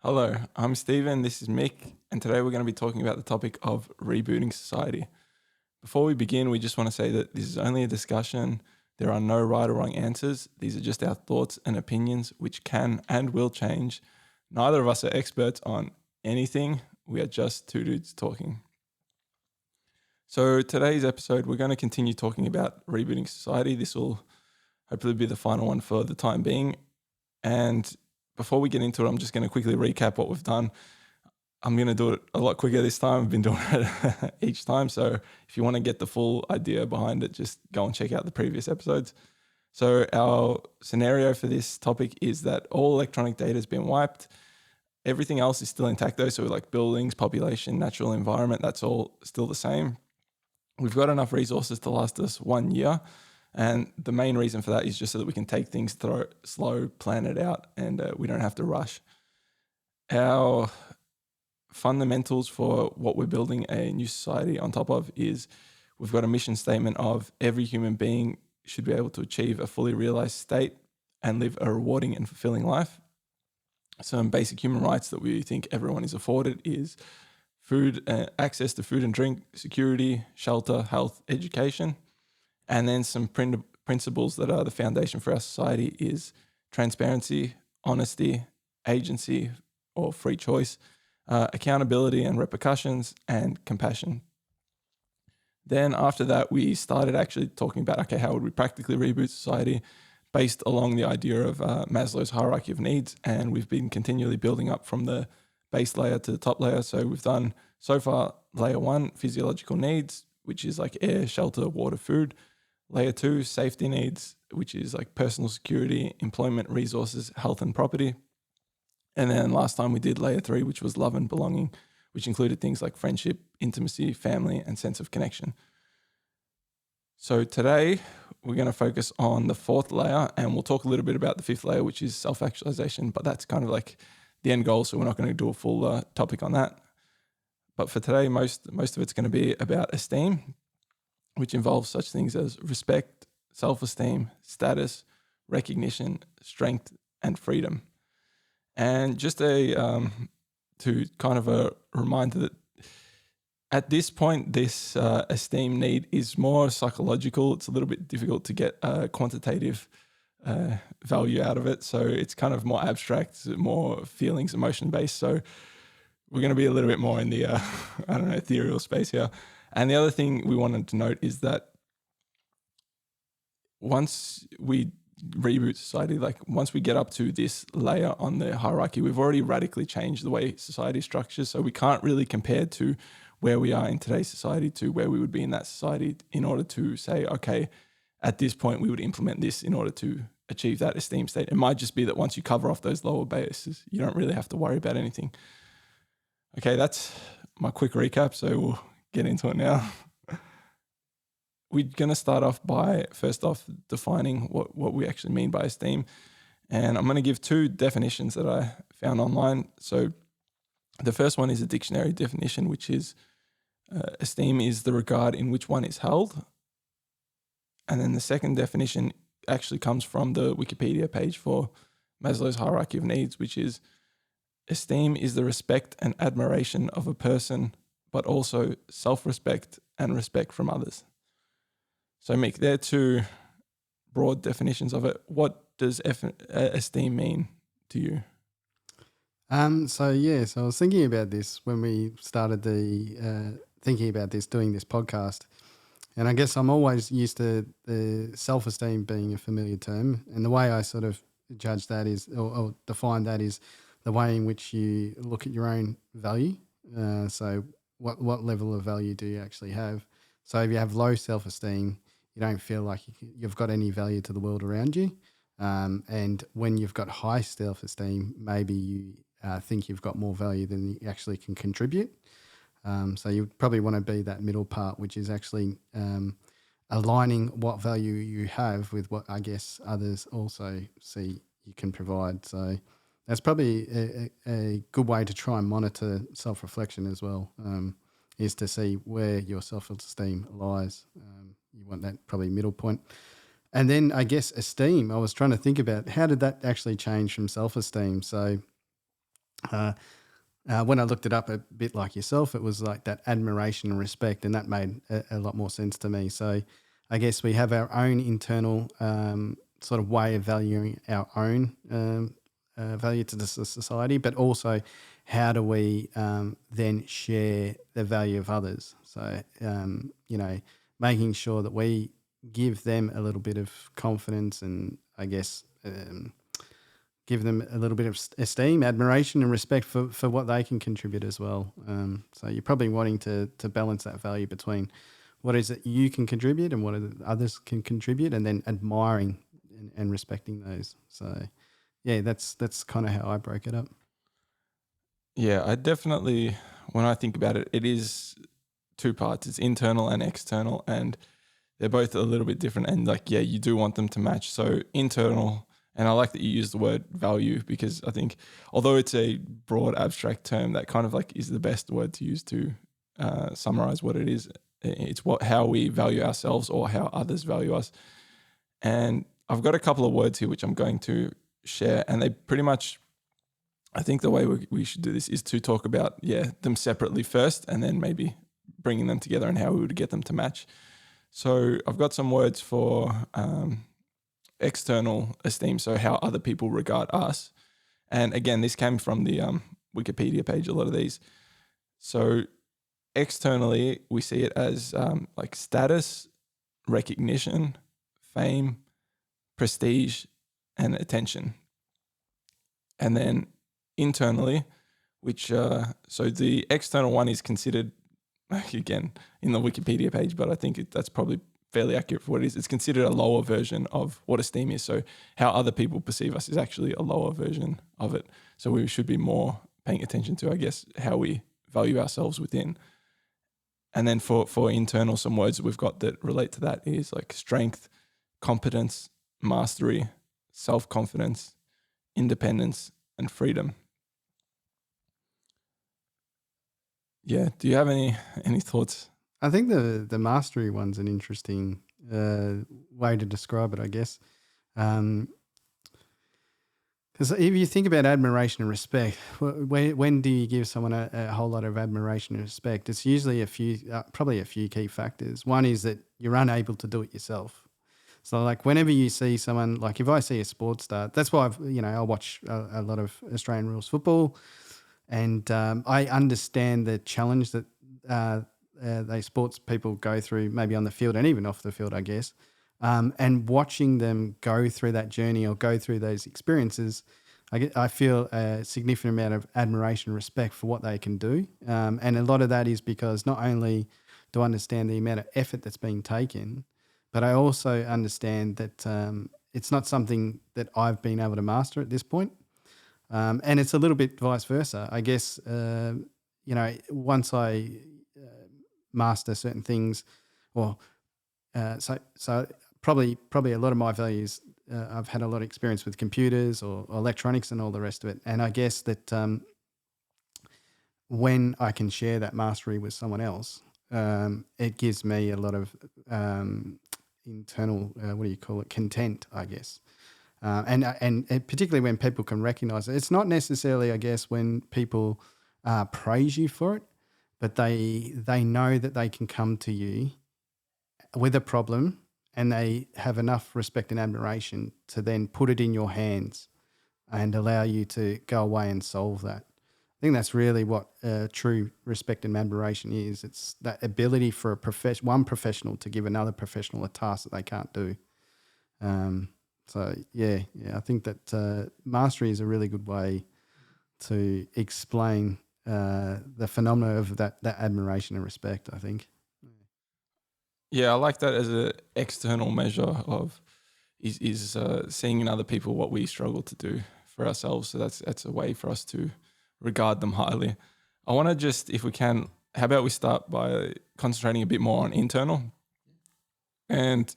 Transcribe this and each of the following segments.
Hello, I'm Stephen, this is Mick, and today we're going to be talking about the topic of rebooting society. Before we begin, we just want to say that this is only a discussion. There are no right or wrong answers. These are just our thoughts and opinions, which can and will change. Neither of us are experts on anything. We are just two dudes talking. So today's episode, we're going to continue talking about rebooting society. This will hopefully be the final one for the time being. And before we get into it, I'm just going to quickly recap what we've done. I'm going to do it a lot quicker this time. I've been doing it each time. So if you want to get the full idea behind it, just go and check out the previous episodes. So our scenario for this topic is that all electronic data has been wiped. Everything else is still intact though. So like buildings, population, natural environment, that's all still the same. We've got enough resources to last us 1 year. And the main reason for that is just so that we can take things slow, plan it out, and we don't have to rush. Our fundamentals for what we're building a new society on top of is we've got a mission statement of every human being should be able to achieve a fully realized state and live a rewarding and fulfilling life. Some basic human rights that we think everyone is afforded is food, access to food and drink, security, shelter, health, education. And then some principles that are the foundation for our society is transparency, honesty, agency or free choice, accountability and repercussions, and compassion. Then after that, we started actually talking about, okay, how would we practically reboot society based along the idea of Maslow's hierarchy of needs. And we've been continually building up from the base layer to the top layer. So we've done so far layer 1, physiological needs, which is like air, shelter, water, food. Layer 2, safety needs, which is like personal security, employment, resources, health and property. And then last time we did layer 3, which was love and belonging, which included things like friendship, intimacy, family, and sense of connection. So today we're going to focus on the 4th layer, and we'll talk a little bit about the 5th layer, which is self-actualization, but that's kind of like the end goal. So we're not going to do a full topic on that. But for today, most of it's going to be about esteem, which involves such things as respect, self-esteem, status, recognition, strength, and freedom. And just to kind of a reminder that at this point, this esteem need is more psychological. It's a little bit difficult to get a quantitative value out of it. So it's kind of more abstract, more feelings, emotion-based. So we're going to be a little bit more in the, ethereal space here. And the other thing we wanted to note is that once we reboot society, like once we get up to this layer on the hierarchy, we've already radically changed the way society structures. So we can't really compare to where we are in today's society to where we would be in that society in order to say, okay, at this point we would implement this in order to achieve that esteem state. It might just be that once you cover off those lower bases, you don't really have to worry about anything. Okay, that's my quick recap. So we'll get into it now. We're going to start off by first off defining what we actually mean by esteem. And I'm going to give 2 definitions that I found online. So the first one is a dictionary definition, which is esteem is the regard in which one is held. And then the second definition actually comes from the Wikipedia page for Maslow's hierarchy of needs, which is esteem is the respect and admiration of a person, but also self-respect and respect from others. So Mick, there are 2 broad definitions of it. What does esteem mean to you? So I was thinking about this when we started thinking about this, doing this podcast. And I guess I'm always used to the self-esteem being a familiar term. And the way I sort of judge that is, or define that is the way in which you look at your own value. So what level of value do you actually have? So if you have low self-esteem, you don't feel like you've got any value to the world around you. And when you've got high self-esteem, maybe you think you've got more value than you actually can contribute. So you probably want to be that middle part, which is actually aligning what value you have with what I guess others also see you can provide. So that's probably a good way to try and monitor self-reflection as well, is to see where your self-esteem lies. You want that probably middle point. And then I guess esteem, I was trying to think about how did that actually change from self-esteem? So When I looked it up a bit like yourself, it was like that admiration and respect, and that made a lot more sense to me. So I guess we have our own internal sort of way of valuing our own value to the society, but also how do we then share the value of others? So, making sure that we give them a little bit of confidence and I guess give them a little bit of esteem, admiration, and respect for what they can contribute as well. So you're probably wanting to balance that value between what is it you can contribute and what others can contribute, and then admiring and respecting those. So yeah, that's kind of how I break it up. Yeah, I definitely, when I think about it, it is two parts. It's internal and external, and they're both a little bit different. And like, yeah, you do want them to match. So internal, and I like that you use the word value, because I think although it's a broad abstract term, that kind of like is the best word to use to summarize what it is. It's how we value ourselves or how others value us. And I've got a couple of words here which I'm going to share, and they pretty much, I think the way we should do this is to talk about, them separately first, and then maybe bringing them together and how we would get them to match. So I've got some words for external esteem, so how other people regard us. And again, this came from the Wikipedia page, a lot of these. So externally, we see it as like status, recognition, fame, prestige, and attention. And then internally, which so the external one is considered, again, in the Wikipedia page, but I think that's probably fairly accurate for what it is. It's considered a lower version of what esteem is. So how other people perceive us is actually a lower version of it. So we should be more paying attention to, I guess, how we value ourselves within. And then for internal, some words that we've got that relate to that is like strength, competence, mastery, self-confidence, independence, and freedom. Yeah. Do you have any thoughts? I think the mastery one's an interesting way to describe it, I guess. Because if you think about admiration and respect, when do you give someone a whole lot of admiration and respect? It's usually probably a few key factors. One is that you're unable to do it yourself. So like whenever you see someone, like if I see a sports star, that's why I watch a lot of Australian rules football, and I understand the challenge that they sports people go through, maybe on the field and even off the field, I guess. And watching them go through that journey or go through those experiences, I feel a significant amount of admiration and respect for what they can do. And a lot of that is because not only do I understand the amount of effort that's being taken, but I also understand that it's not something that I've been able to master at this point. And it's a little bit vice versa. I guess, once I master certain things, so probably a lot of my values, I've had a lot of experience with computers or electronics and all the rest of it. And I guess that when I can share that mastery with someone else, it gives me a lot of internal, content, I guess. And particularly when people can recognize it. It's not necessarily, I guess, when people praise you for it, but they know that they can come to you with a problem and they have enough respect and admiration to then put it in your hands and allow you to go away and solve that. I think that's really what true respect and admiration is. It's that ability for one professional to give another professional a task that they can't do. So I think that mastery is a really good way to explain the phenomena of that admiration and respect, I think. Yeah, I like that as an external measure of is seeing in other people what we struggle to do for ourselves. So that's a way for us to regard them highly. I want to just, if we can, how about we start by concentrating a bit more on internal? And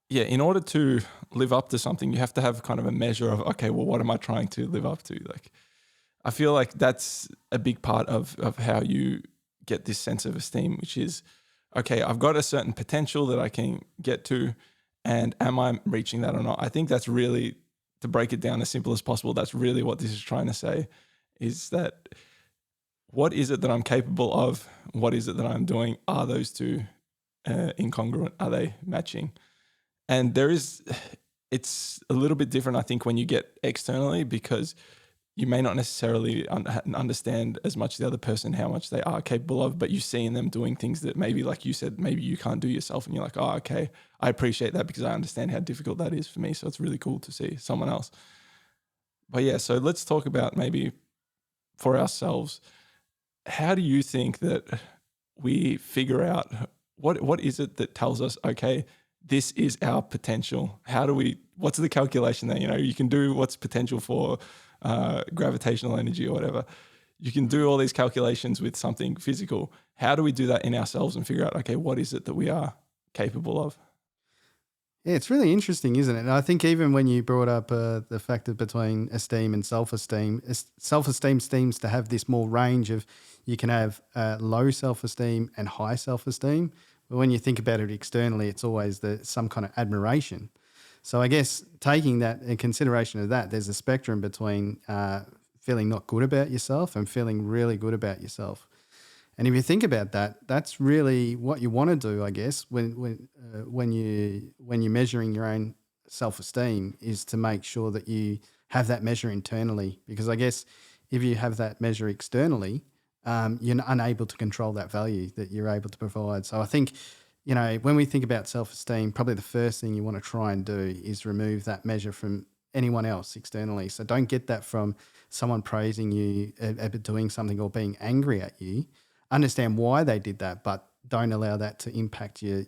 yeah, in order to live up to something, you have to have kind of a measure of, okay, well, what am I trying to live up to? Like, I feel like that's a big part of how you get this sense of esteem, which is, okay, I've got a certain potential that I can get to, and am I reaching that or not? I think that's really to break it down as simple as possible, that's really what this is trying to say, is that what is it that I'm capable of? What is it that I'm doing? Are those two incongruent? Are they matching? And it's a little bit different, I think, when you get externally, because you may not necessarily understand as much the other person, how much they are capable of, but you see in them doing things that maybe, like you said, maybe you can't do yourself. And you're like, oh, okay, I appreciate that because I understand how difficult that is for me. So it's really cool to see someone else. But yeah, so let's talk about maybe for ourselves, how do you think that we figure out what is it that tells us, okay, this is our potential? What's the calculation there? You can do what's potential for gravitational energy or whatever. You can do all these calculations with something physical. How do we do that in ourselves and figure out, okay, what is it that we are capable of? Yeah, it's really interesting, isn't it? And I think even when you brought up the factor between esteem and self-esteem, self-esteem seems to have this more range of, you can have low self-esteem and high self-esteem. But when you think about it externally, it's always some kind of admiration. So I guess taking that in consideration of that, there's a spectrum between feeling not good about yourself and feeling really good about yourself. And if you think about that, that's really what you want to do, I guess, when you're measuring your own self-esteem, is to make sure that you have that measure internally. Because I guess if you have that measure externally, you're unable to control that value that you're able to provide. So I think, when we think about self-esteem, probably the first thing you want to try and do is remove that measure from anyone else externally. So don't get that from someone praising you at doing something or being angry at you. Understand why they did that, but don't allow that to impact your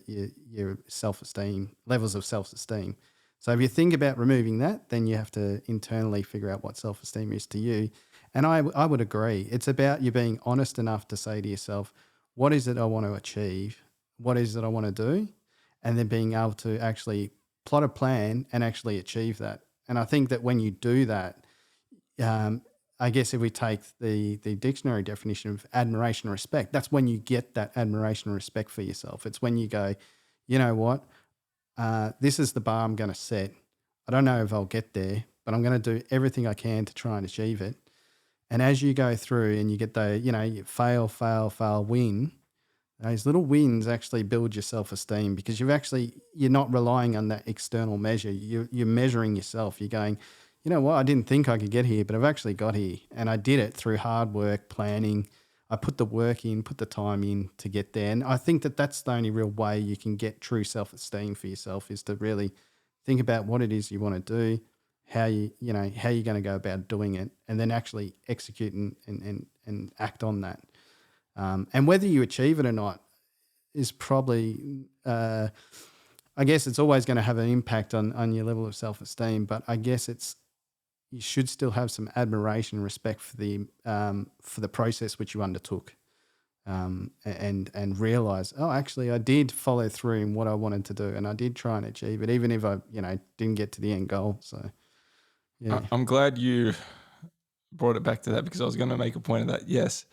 self-esteem, levels of self-esteem. So if you think about removing that, then you have to internally figure out what self-esteem is to you. And I would agree. It's about you being honest enough to say to yourself, what is it I want to achieve? What is it I want to do? And then being able to actually plot a plan and actually achieve that. And I think that when you do that, I guess if we take the dictionary definition of admiration and respect, that's when you get that admiration and respect for yourself. It's when you go, you know what, this is the bar I'm going to set. I don't know if I'll get there, but I'm going to do everything I can to try and achieve it. And as you go through and you get you fail, win, those little wins actually build your self-esteem, because you're not relying on that external measure. You're measuring yourself. You're going, you know what, I didn't think I could get here, but I've actually got here. And I did it through hard work, planning. I put the work in, put the time in to get there. And I think that that's the only real way you can get true self-esteem for yourself, is to really think about what it is you want to do, how you're going to go about doing it, and then actually execute and act on that. And whether you achieve it or not is probably, I guess it's always going to have an impact on your level of self-esteem, but I guess you should still have some admiration and respect for the process which you undertook, and realize, oh, actually I did follow through in what I wanted to do, and I did try and achieve it, even if I, didn't get to the end goal. So, yeah. I'm glad you brought it back to that, because I was going to make a point of that. Yes,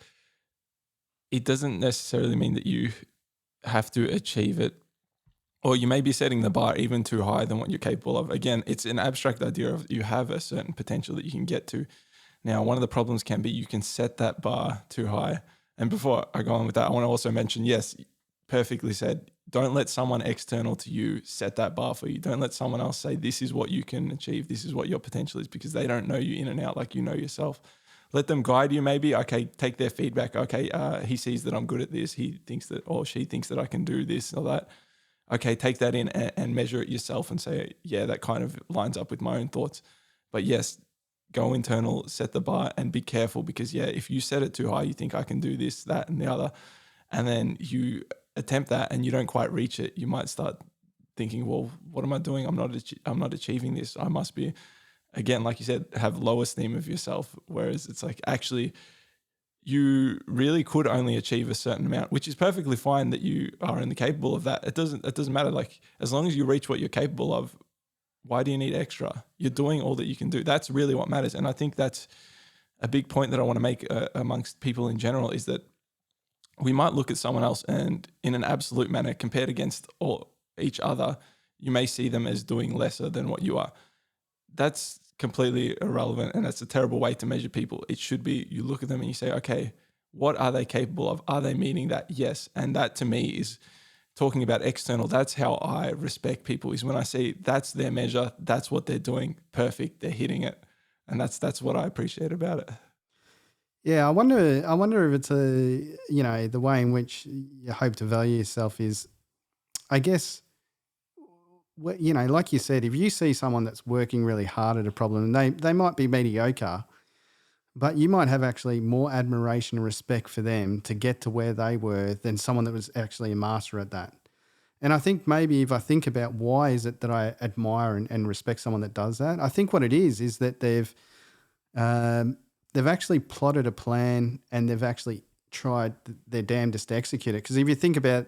it doesn't necessarily mean that you have to achieve it, or you may be setting the bar even too high than what you're capable of. Again, it's an abstract idea of you have a certain potential that you can get to. Now, one of the problems can be you can set that bar too high. And before I go on with that, I want to also mention, yes, perfectly said, don't let someone external to you set that bar for you. Don't let someone else say, this is what you can achieve, this is what your potential is, because they don't know you in and out like you know yourself. Let them guide you maybe. Okay, take their feedback. Okay, he sees that I'm good at this. He thinks that, or she thinks that I can do this or that. Okay, take that in and measure it yourself and say, yeah, that kind of lines up with my own thoughts. But yes, go internal, set the bar, and be careful, because yeah, if you set it too high, you think I can do this, that, and the other, and then you attempt that and you don't quite reach it, you might start thinking, well, what am I doing? I'm not achieving this. I must be, again, like you said, have low esteem of yourself. Whereas it's like, actually, you really could only achieve a certain amount, which is perfectly fine that you are only capable of that. It doesn't matter. Like, as long as you reach what you're capable of, why do you need extra? You're doing all that you can do. That's really what matters. And I think that's a big point that I want to make amongst people in general, is that we might look at someone else and in an absolute manner, compared against each other, you may see them as doing lesser than what you are. That's completely irrelevant, and that's a terrible way to measure people. It should be you look at them and you say, okay, what are they capable of? Are they meeting that? Yes. And that to me is talking about external. That's how I respect people, is when I see that's their measure, that's what they're doing, perfect, they're hitting it. And that's what I appreciate about it. Yeah, I wonder if it's the way in which you hope to value yourself is, I guess, like you said, if you see someone that's working really hard at a problem, and they might be mediocre, but you might have actually more admiration and respect for them to get to where they were than someone that was actually a master at that. And I think maybe if I think about why is it that I admire and respect someone that does that, I think what it is that they've actually plotted a plan and they've actually tried their damnedest to execute it. Because if you think about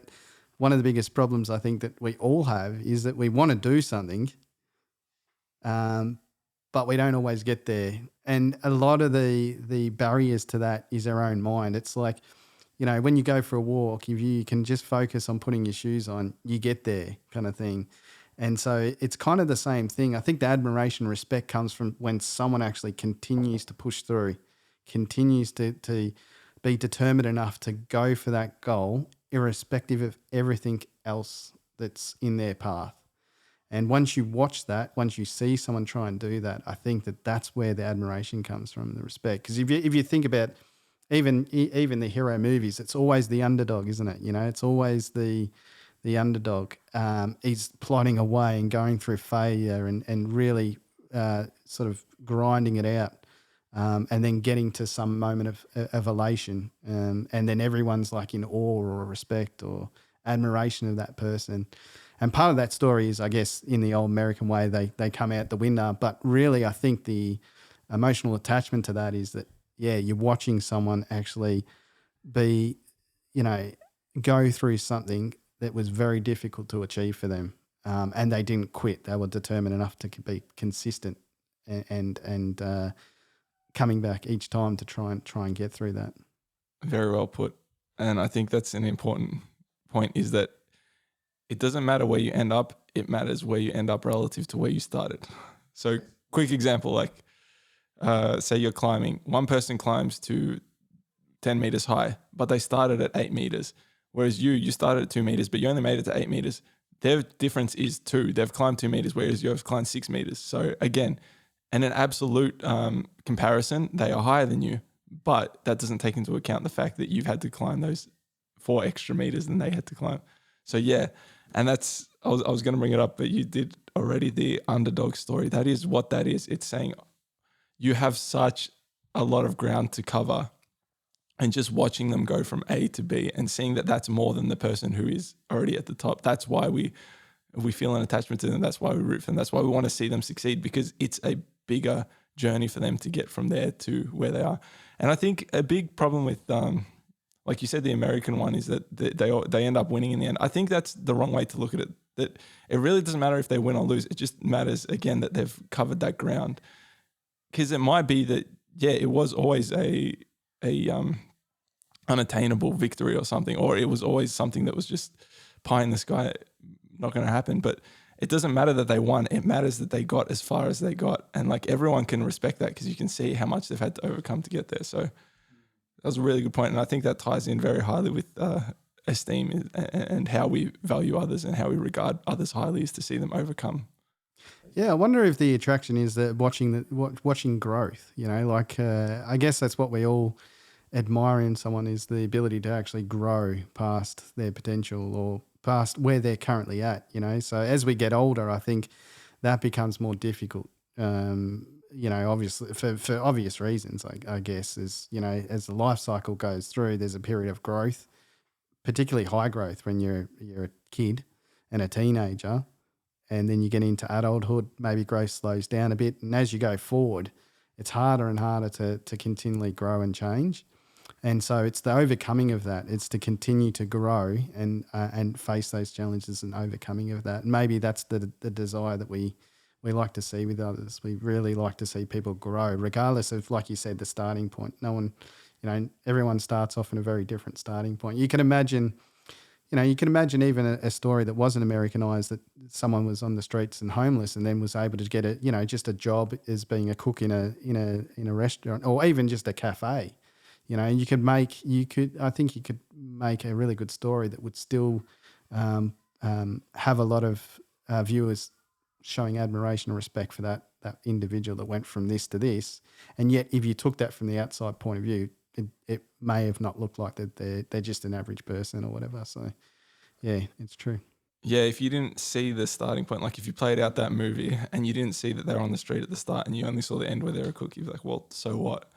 one of the biggest problems I think that we all have is that we want to do something, but we don't always get there. And a lot of the barriers to that is our own mind. It's like, when you go for a walk, if you can just focus on putting your shoes on, you get there kind of thing. And so it's kind of the same thing. I think the admiration, respect comes from when someone actually continues to push through, continues to be determined enough to go for that goal, irrespective of everything else that's in their path. And once you watch that, once you see someone try and do that, I think that's where the admiration comes from, the respect. Because if you think about even the hero movies, it's always the underdog, isn't it? It's always the underdog. He's plodding away and going through failure and really sort of grinding it out, and then getting to some moment of elation, and then everyone's like in awe or respect or admiration of that person. And part of that story is, I guess, in the old American way, they come out the winner. But really, I think the emotional attachment to that is that, yeah, you're watching someone actually be, go through something that was very difficult to achieve for them. And they didn't quit. They were determined enough to be consistent and coming back each time to try and get through that. Very well put. And I think that's an important point, is that it doesn't matter where you end up, it matters where you end up relative to where you started. So quick example, like say you're climbing. One person climbs to 10 meters high, but they started at 8 meters. Whereas you started at 2 meters, but you only made it to 8 meters. Their difference is 2. They've climbed 2 meters, whereas you have climbed 6 meters. So again, in an absolute comparison, they are higher than you, but that doesn't take into account the fact that you've had to climb those 4 extra meters than they had to climb. So yeah, and that's, I was going to bring it up, but you did already, the underdog story. That is what that is. It's saying you have such a lot of ground to cover, and just watching them go from A to B and seeing that that's more than the person who is already at the top. That's why we feel an attachment to them. That's why we root for them. That's why we want to see them succeed, because it's a bigger journey for them to get from there to where they are. And I think a big problem with, like you said, the American one is that they end up winning in the end. I think that's the wrong way to look at it. That it really doesn't matter if they win or lose. It just matters, again, that they've covered that ground. Because it might be that, yeah, it was always a unattainable victory or something, or it was always something that was just pie in the sky, not going to happen. But it doesn't matter that they won. It matters that they got as far as they got. And like everyone can respect that, because you can see how much they've had to overcome to get there. So that was a really good point. And I think that ties in very highly with esteem and how we value others and how we regard others highly, is to see them overcome. Yeah, I wonder if the attraction is that watching growth. I guess that's what we all admire in someone, is the ability to actually grow past their potential or past where they're currently at. So as we get older, I think that becomes more difficult. Obviously for obvious reasons. I guess as the life cycle goes through, there's a period of growth, particularly high growth when you're a kid and a teenager. And then you get into adulthood, maybe growth slows down a bit. And as you go forward, it's harder and harder to continually grow and change. And so it's the overcoming of that. It's to continue to grow and face those challenges and overcoming of that. And maybe that's the desire that we like to see with others. We really like to see people grow, regardless of, like you said, the starting point. No one, everyone starts off in a very different starting point. You can imagine, you can imagine even a story that wasn't Americanized, that someone was on the streets and homeless and then was able to get just a job as being a cook in a restaurant, or even just a cafe. And I think you could make a really good story that would still have a lot of viewers showing admiration and respect for that individual that went from this to this. And yet, if you took that from the outside point of view, it may have not looked like that they're just an average person or whatever. So, yeah, it's true. Yeah, if you didn't see the starting point, like if you played out that movie and you didn't see that they're on the street at the start and you only saw the end where they're a cook, you'd be like, well, so what?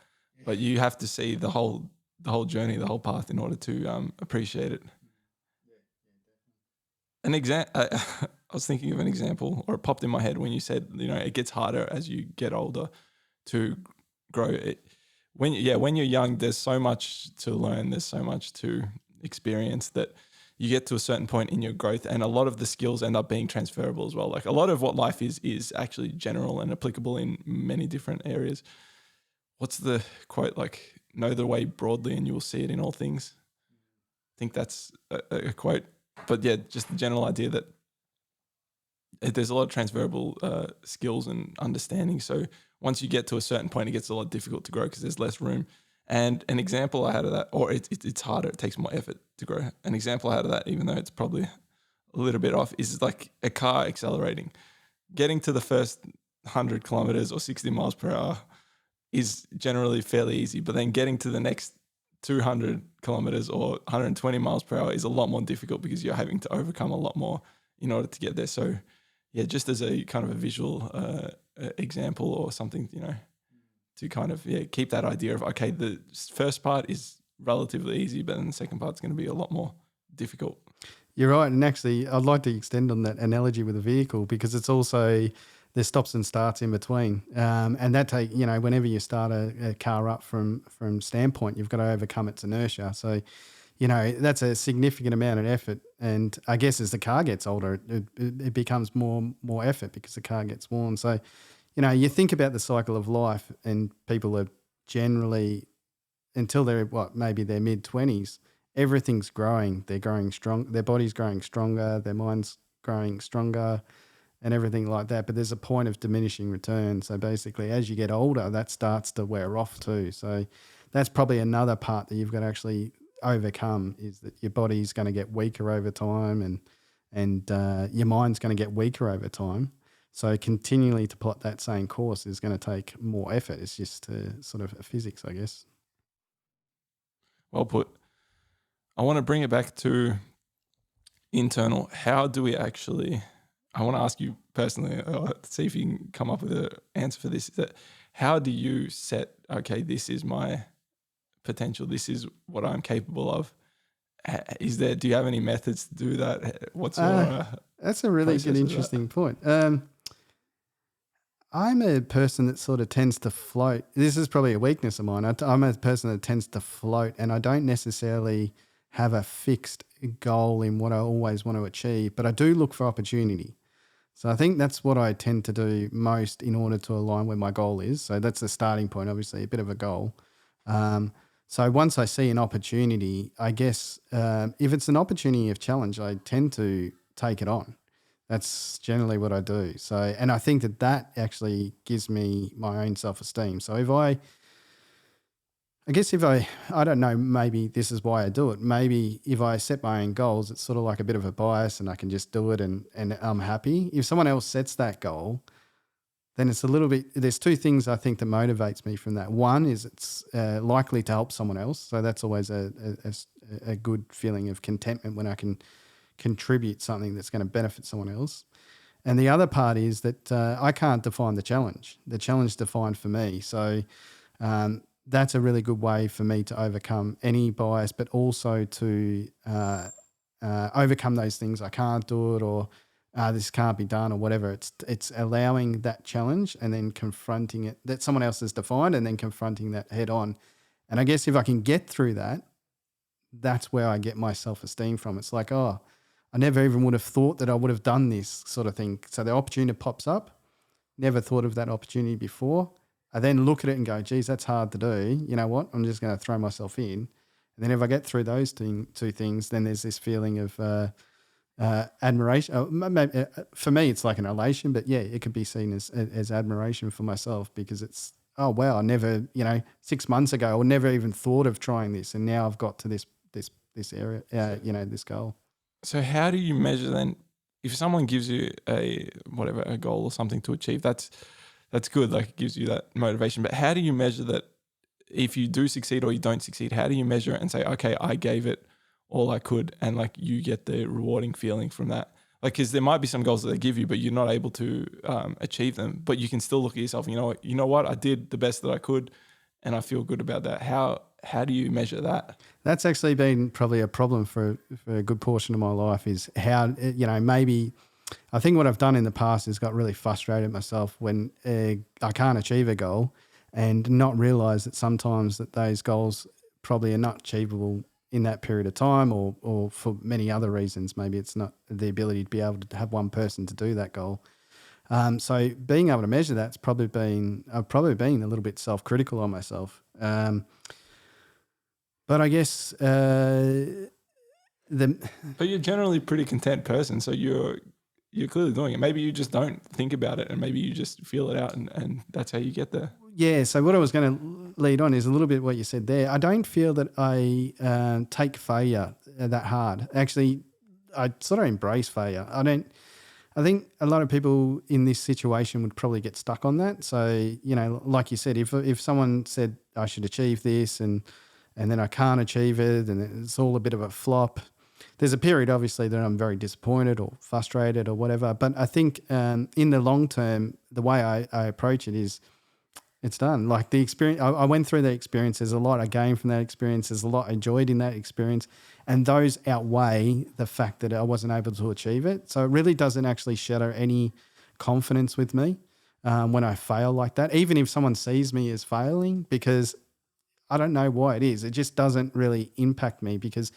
But you have to see the whole journey, the whole path in order to appreciate it. I was thinking of an example, or it popped in my head when you said, it gets harder as you get older to grow it. When you're young, there's so much to learn, there's so much to experience that you get to a certain point in your growth, and a lot of the skills end up being transferable as well. Like a lot of what life is actually general and applicable in many different areas. What's the quote? Like, know the way broadly and you will see it in all things. I think that's a quote. But yeah, just the general idea that there's a lot of transferable skills and understanding. So once you get to a certain point, it gets a lot difficult to grow because there's less room. And an example I had of that, or it's harder, it takes more effort to grow. An example I had of that, even though it's probably a little bit off, is like a car accelerating. Getting to the first 100 kilometers or 60 miles per hour is generally fairly easy, but then getting to the next 200 kilometers or 120 miles per hour is a lot more difficult because you're having to overcome a lot more in order to get there. So yeah, just as a kind of a visual example or something, to kind of keep that idea of, okay, the first part is relatively easy, but then the second part's going to be a lot more difficult. You're right. And actually, I'd like to extend on that analogy with a vehicle, because it's also, there's stops and starts in between. And that whenever you start a car up from standpoint, you've got to overcome its inertia. So, that's a significant amount of effort. And I guess as the car gets older, it becomes more effort because the car gets worn. So, you think about the cycle of life, and people are generally, until they're maybe their mid-20s, everything's growing. They're growing strong. Their body's growing stronger. Their mind's growing stronger, and everything like that. But there's a point of diminishing return. So basically, as you get older, that starts to wear off too. So that's probably another part that you've got to actually overcome, is that your body's going to get weaker over time, and your mind's going to get weaker over time. So continually to plot that same course is going to take more effort. It's just sort of physics, I guess. Well put. I want to bring it back to internal. How do we actually, I want to ask you personally, see if you can come up with an answer for this. That how do you set, okay, this is my potential, this is what I'm capable of? Do you have any methods to do that? What's your that's a really good, interesting point. I'm a person that sort of tends to float. This is probably a weakness of mine. I'm a person that tends to float, and I don't necessarily have a fixed goal in what I always want to achieve, but I do look for opportunity. So I think that's what I tend to do most in order to align where my goal is. So that's the starting point, obviously, a bit of a goal. So once I see an opportunity, I guess if it's an opportunity of challenge, I tend to take it on. That's generally what I do. So, and I think that actually gives me my own self-esteem. So if I don't know, maybe this is why I do it. Maybe if I set my own goals, it's sort of like a bit of a bias and I can just do it and I'm happy. If someone else sets that goal, then it's a little bit, there's two things I think that motivates me from that. One is it's likely to help someone else. So that's always a good feeling of contentment when I can contribute something that's going to benefit someone else. And the other part is that I can't define the challenge. The challenge is defined for me. So that's a really good way for me to overcome any bias, but also to overcome those things. I can't do it, or this can't be done, or whatever. It's allowing that challenge and then confronting it, that someone else has defined, and then confronting that head on. And I guess if I can get through that, that's where I get my self-esteem from. It's like, oh, I never even would have thought that I would have done this sort of thing. So the opportunity pops up. Never thought of that opportunity before. I then look at it and go, geez, that's hard to do. You know what? I'm just going to throw myself in. And then if I get through those two things, then there's this feeling of admiration. Maybe, for me, it's like an elation, but yeah, it could be seen as admiration for myself, because it's, oh wow, I never, 6 months ago, I never even thought of trying this, and now I've got to this area, this goal. So how do you measure then? If someone gives you a goal or something to achieve, that's good. Like, it gives you that motivation. But how do you measure that? If you do succeed or you don't succeed, how do you measure it and say, okay, I gave it all I could, and like you get the rewarding feeling from that? Like, because there might be some goals that they give you, but you're not able to achieve them. But you can still look at yourself and you know what, I did the best that I could, and I feel good about that. How do you measure that? That's actually been probably a problem for a good portion of my life, is how, maybe I think what I've done in the past is got really frustrated at myself when I can't achieve a goal, and not realize that sometimes that those goals probably are not achievable in that period of time, or for many other reasons. Maybe it's not the ability to be able to have one person to do that goal. So being able to measure that's I've probably been a little bit self-critical on myself. But I guess But you're generally a pretty content person, so you're clearly doing it. Maybe you just don't think about it, and maybe you just feel it out, and that's how you get there. Yeah, so what I was going to lead on is a little bit what you said there. I don't feel that I take failure that hard. Actually, I sort of embrace failure. I think a lot of people in this situation would probably get stuck on that. So, like you said, if someone said I should achieve this, and then I can't achieve it, and it's all a bit of a flop, there's a period obviously that I'm very disappointed or frustrated or whatever. But I think in the long term, the way I approach it is, it's done. Like, the experience, I went through that experience. There's a lot I gained from that experience. There's a lot I enjoyed in that experience. And those outweigh the fact that I wasn't able to achieve it. So it really doesn't actually shatter any confidence with me when I fail like that, even if someone sees me as failing, because I don't know why it is. It just doesn't really impact me, because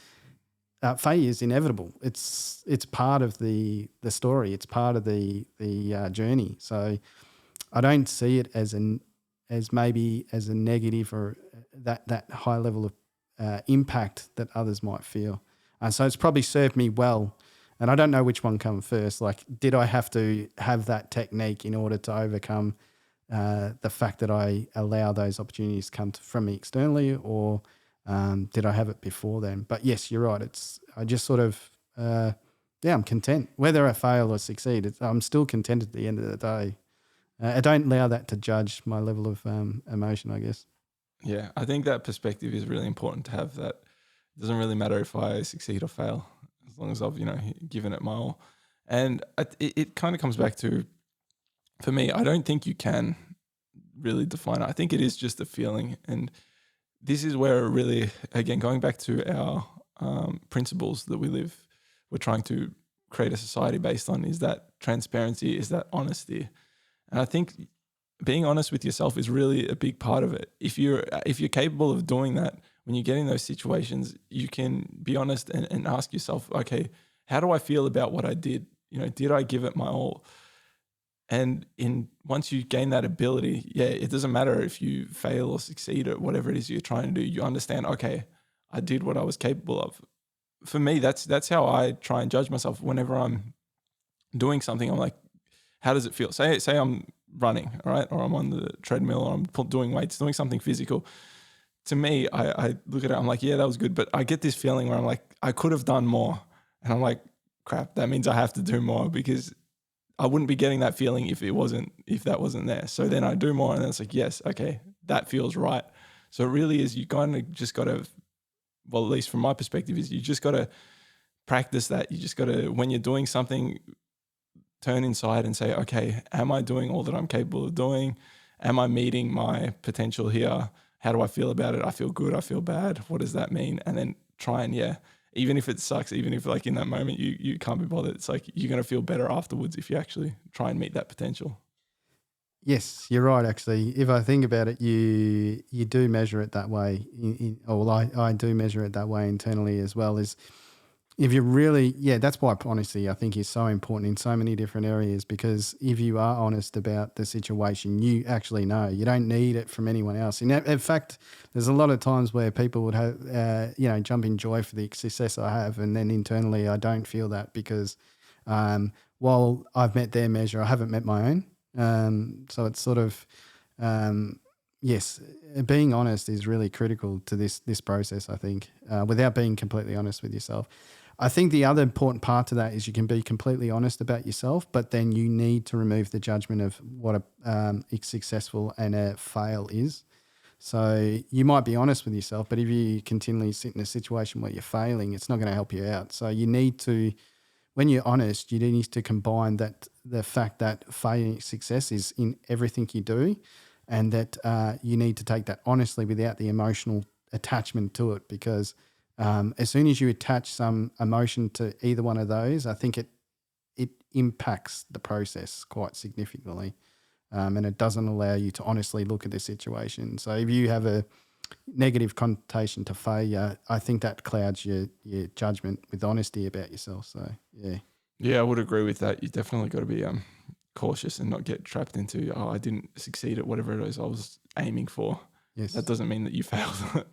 failure is inevitable. It's part of the story. It's part of the journey. So I don't see it as maybe as a negative, or that high level of impact that others might feel. And so it's probably served me well. And I don't know which one come first. Like, did I have to have that technique in order to overcome the fact that I allow those opportunities to come from me externally, or did I have it before then? But yes, you're right. I just sort of, I'm content. Whether I fail or succeed, I'm still content at the end of the day. I don't allow that to judge my level of emotion, I guess. Yeah, I think that perspective is really important to have. That it doesn't really matter if I succeed or fail, as long as I've given it my all. And it kind of comes back to, for me, I don't think you can really define it. I think it is just a feeling, and this is where really, again, going back to our principles that we're trying to create a society based on, is that transparency, is that honesty. And I think being honest with yourself is really a big part of it. If you're capable of doing that, when you get in those situations, you can be honest and ask yourself, okay, how do I feel about what I did? Did I give it my all? And once you gain that ability, it doesn't matter if you fail or succeed or whatever it is you're trying to do. You understand, okay, I did what I was capable of. For me, that's how I try and judge myself whenever I'm doing something. I'm like, how does it feel? Say I'm running, all right, or I'm on the treadmill, or I'm doing weights, doing something physical. To me, I look at it, I'm like, yeah, that was good. But I get this feeling where I'm like, I could have done more. And I'm like, crap, that means I have to do more, because I wouldn't be getting that feeling if that wasn't there. So then I do more, and then it's like, yes, okay, that feels right. So it really is, you kind of just got to, well, at least from my perspective, is you just got to practice that. You just got to, when you're doing something, turn inside and say, okay, am I doing all that I'm capable of doing? Am I meeting my potential here? How do I feel about it? I feel good. I feel bad. What does that mean? And then try and, even if it sucks, even if like in that moment you can't be bothered, it's like you're going to feel better afterwards if you actually try and meet that potential. Yes, you're right. Actually, if I think about it, you do measure it that way. I do measure it that way internally as well. Is if you really, that's why honesty I think is so important in so many different areas, because if you are honest about the situation, you actually know. You don't need it from anyone else. In fact, there's a lot of times where people would have, jump in joy for the success I have, and then internally I don't feel that because while I've met their measure, I haven't met my own. So it's sort of, yes, being honest is really critical to this process, I think, without being completely honest with yourself. I think the other important part to that is you can be completely honest about yourself, but then you need to remove the judgment of what a successful and a fail is. So you might be honest with yourself, but if you continually sit in a situation where you're failing, it's not going to help you out. So you need to, when you're honest, you need to combine that the fact that failing success is in everything you do, and that you need to take that honestly without the emotional attachment to it, because as soon as you attach some emotion to either one of those, I think it impacts the process quite significantly, and it doesn't allow you to honestly look at the situation. So if you have a negative connotation to failure, I think that clouds your judgment with honesty about yourself. So, yeah. Yeah, I would agree with that. You definitely got to be cautious and not get trapped into, I didn't succeed at whatever it is I was aiming for. Yes. That doesn't mean that you failed.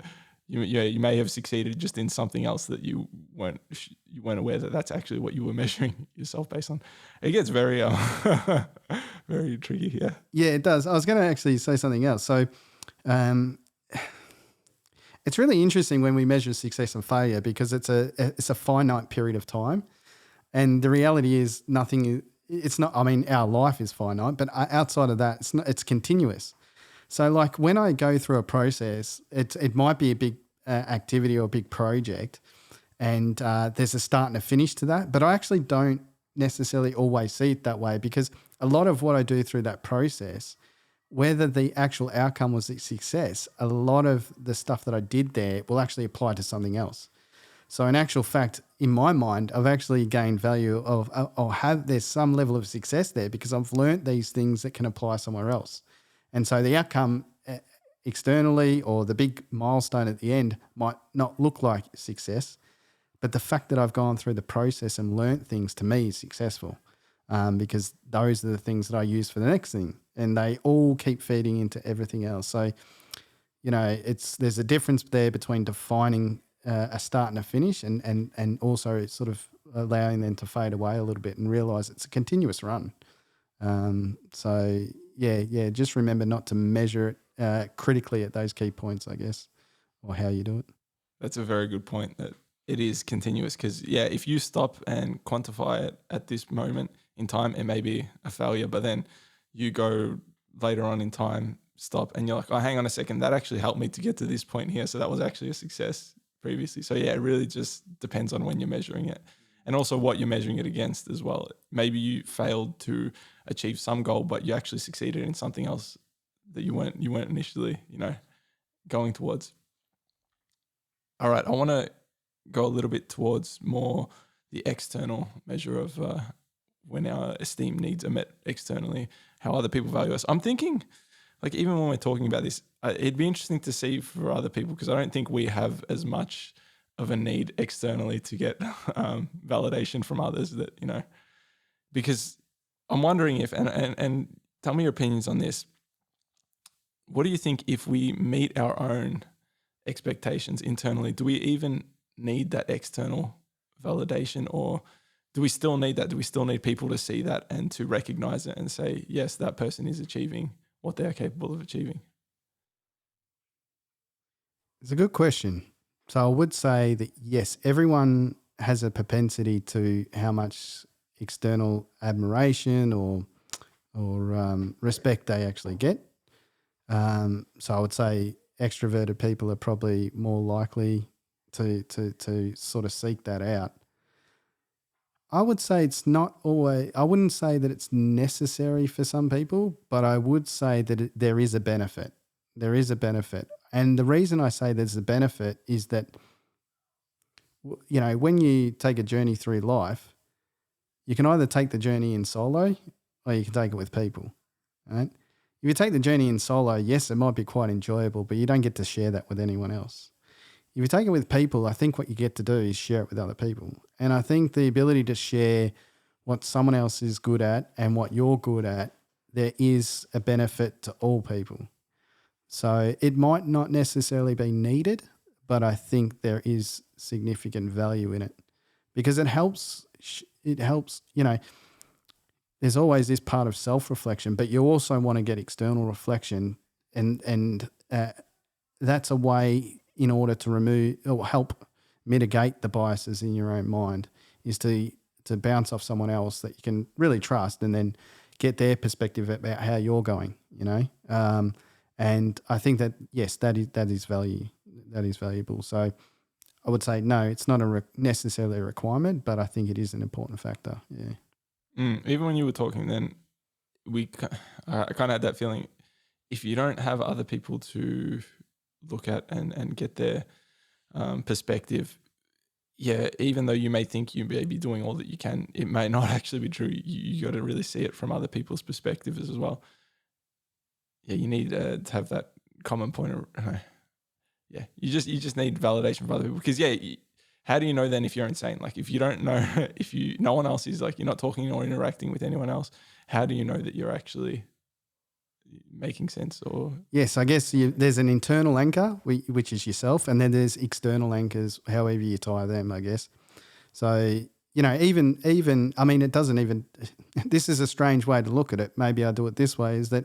You may have succeeded just in something else that you weren't aware that that's actually what you were measuring yourself based on. It gets very very tricky here. Yeah, it does. I was going to actually say something else. So it's really interesting when we measure success and failure, because it's a finite period of time, and the reality is nothing. It's not. I mean, our life is finite, but outside of that, it's continuous. So like when I go through a process, it might be a big activity or a big project, and there's a start and a finish to that. But I actually don't necessarily always see it that way, because a lot of what I do through that process, whether the actual outcome was a success, a lot of the stuff that I did there will actually apply to something else. So in actual fact, in my mind, I've actually gained value there's some level of success there because I've learnt these things that can apply somewhere else. And so the outcome externally, or the big milestone at the end, might not look like success, but the fact that I've gone through the process and learnt things, to me, is successful, because those are the things that I use for the next thing, and they all keep feeding into everything else. So, there's a difference there between defining a start and a finish, and also sort of allowing them to fade away a little bit and realize it's a continuous run. So just remember not to measure it critically at those key points, I guess, or how you do it. That's a very good point, that it is continuous, because if you stop and quantify it at this moment in time, it may be a failure, but then you go later on in time, stop, and you're like, oh, hang on a second, that actually helped me to get to this point here. So that was actually a success previously. So it really just depends on when you're measuring it, and also what you're measuring it against as well. Maybe you failed to achieve some goal, but you actually succeeded in something else that you weren't initially, going towards. All right, I want to go a little bit towards more the external measure of when our esteem needs are met externally, how other people value us. I'm thinking, like, even when we're talking about this, it'd be interesting to see for other people, because I don't think we have as much of a need externally to get validation from others, that, because I'm wondering if, and tell me your opinions on this. What do you think, if we meet our own expectations internally, do we even need that external validation, or do we still need that? Do we still need people to see that and to recognize it and say, yes, that person is achieving what they are capable of achieving? It's a good question. So I would say that, yes, everyone has a propensity to how much external admiration or respect they actually get. So I would say extroverted people are probably more likely to sort of seek that out. I would say it's not always, I wouldn't say that it's necessary for some people, but I would say that there is a benefit. There is a benefit. And the reason I say there's a benefit is that, when you take a journey through life, you can either take the journey in solo or you can take it with people, right? If you take the journey in solo, yes, it might be quite enjoyable, but you don't get to share that with anyone else. if you take it with people, I think what you get to do is share it with other people. And I think the ability to share what someone else is good at and what you're good at, there is a benefit to all people. So it might not necessarily be needed, but I think there is significant value in it because it helps, there's always this part of self-reflection, but you also want to get external reflection and that's a way in order to remove or help mitigate the biases in your own mind is to bounce off someone else that you can really trust and then get their perspective about how you're going, and I think that, yes, that is value. That is valuable. So I would say, no, it's not necessarily a requirement, but I think it is an important factor. Yeah. Even when you were talking then, I kind of had that feeling, if you don't have other people to look at and get their perspective, even though you may think you may be doing all that you can, it may not actually be true. You got to really see it from other people's perspectives as well. You need to have that common point of, you just need validation from other people because how do you know then if you're insane? Like if you don't know, no one else is like, you're not talking or interacting with anyone else, how do you know that you're actually making sense? Or yes, I guess there's an internal anchor, which is yourself, and then there's external anchors, however you tie them, I guess. So, even I mean, it doesn't even, this is a strange way to look at it. Maybe I do it this way, is that,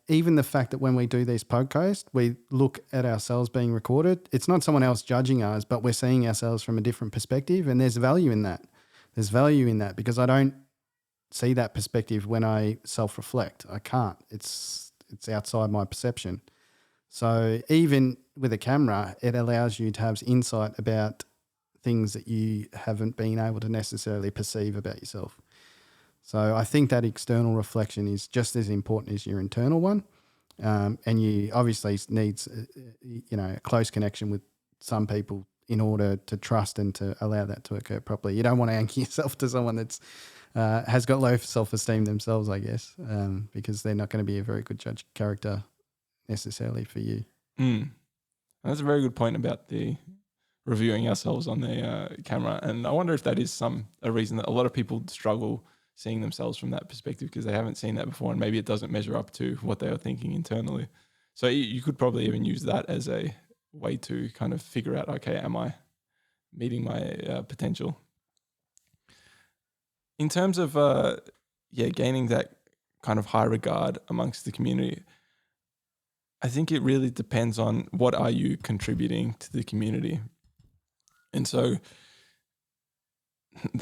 even the fact that when we do these podcasts, we look at ourselves being recorded, it's not someone else judging us, but we're seeing ourselves from a different perspective, and there's value in that. There's value in that because I don't see that perspective when I self-reflect. I can't. It's outside my perception. So even with a camera, it allows you to have insight about things that you haven't been able to necessarily perceive about yourself. So I think that external reflection is just as important as your internal one. And you obviously needs, a close connection with some people in order to trust and to allow that to occur properly. You don't want to anchor yourself to someone that's has got low self-esteem themselves, I guess, because they're not going to be a very good judge character necessarily for you. That's a very good point about the reviewing ourselves on the camera. And I wonder if that is a reason that a lot of people struggle seeing themselves from that perspective because they haven't seen that before and maybe it doesn't measure up to what they are thinking internally. So you could probably even use that as a way to kind of figure out, okay, am I meeting my potential? In terms of gaining that kind of high regard amongst the community, I think it really depends on what are you contributing to the community. And so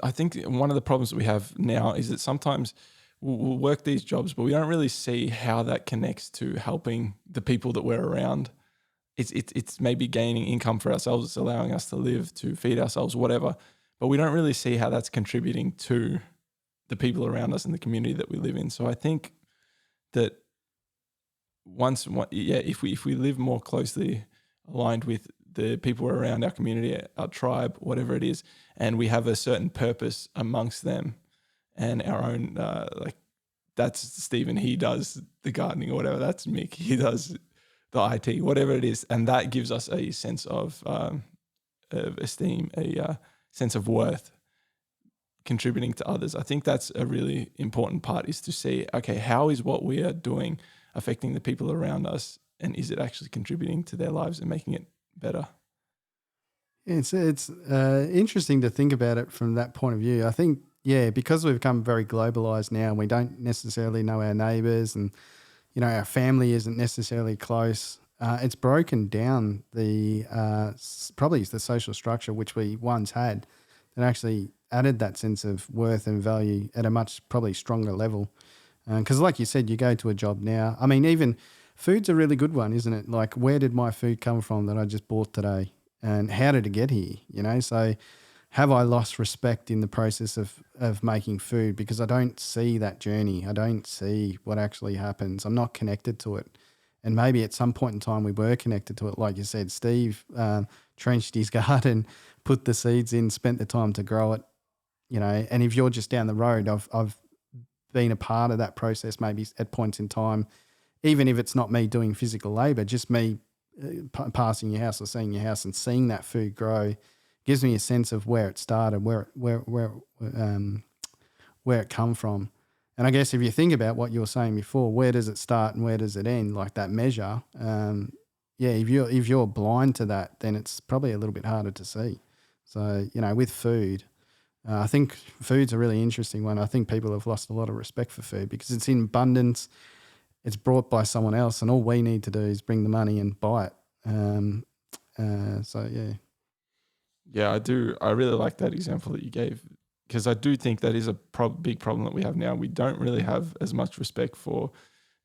I think one of the problems that we have now is that sometimes we'll work these jobs, but we don't really see how that connects to helping the people that we're around. It's maybe gaining income for ourselves. It's allowing us to live, to feed ourselves, whatever. But we don't really see how that's contributing to the people around us and the community that we live in. So I think that if we live more closely aligned with the people around our community, our tribe, whatever it is, and we have a certain purpose amongst them and our own, that's Stephen, he does the gardening or whatever, that's Mick, he does the IT, whatever it is. And that gives us a sense of esteem, a sense of worth, contributing to others. I think that's a really important part, is to see, okay, how is what we are doing affecting the people around us, and is it actually contributing to their lives and making it better? It's interesting to think about it from that point of view. I think, because we've become very globalized now and we don't necessarily know our neighbors and, our family isn't necessarily close, it's broken down the probably the social structure which we once had that actually added that sense of worth and value at a much probably stronger level. Because like you said, you go to a job now. I mean, even food's a really good one, isn't it? Like, where did my food come from that I just bought today? And how did it get here? So have I lost respect in the process of making food because I don't see that journey? I don't see what actually happens. I'm not connected to it. And maybe at some point in time we were connected to it. Like you said, Steve trenched his garden, put the seeds in, spent the time to grow it, and if you're just down the road, I've been a part of that process maybe at points in time, even if it's not me doing physical labor, just me passing your house or seeing your house and seeing that food grow gives me a sense of where it started, where it come from. And I guess if you think about what you were saying before, where does it start and where does it end? Like that measure. If you're blind to that, then it's probably a little bit harder to see. So, with food, I think food's a really interesting one. I think people have lost a lot of respect for food because it's in abundance. It's brought by someone else, and all we need to do is bring the money and buy it. Yeah. Yeah, I do. I really like that example that you gave because I do think that is a big problem that we have now. We don't really have as much respect for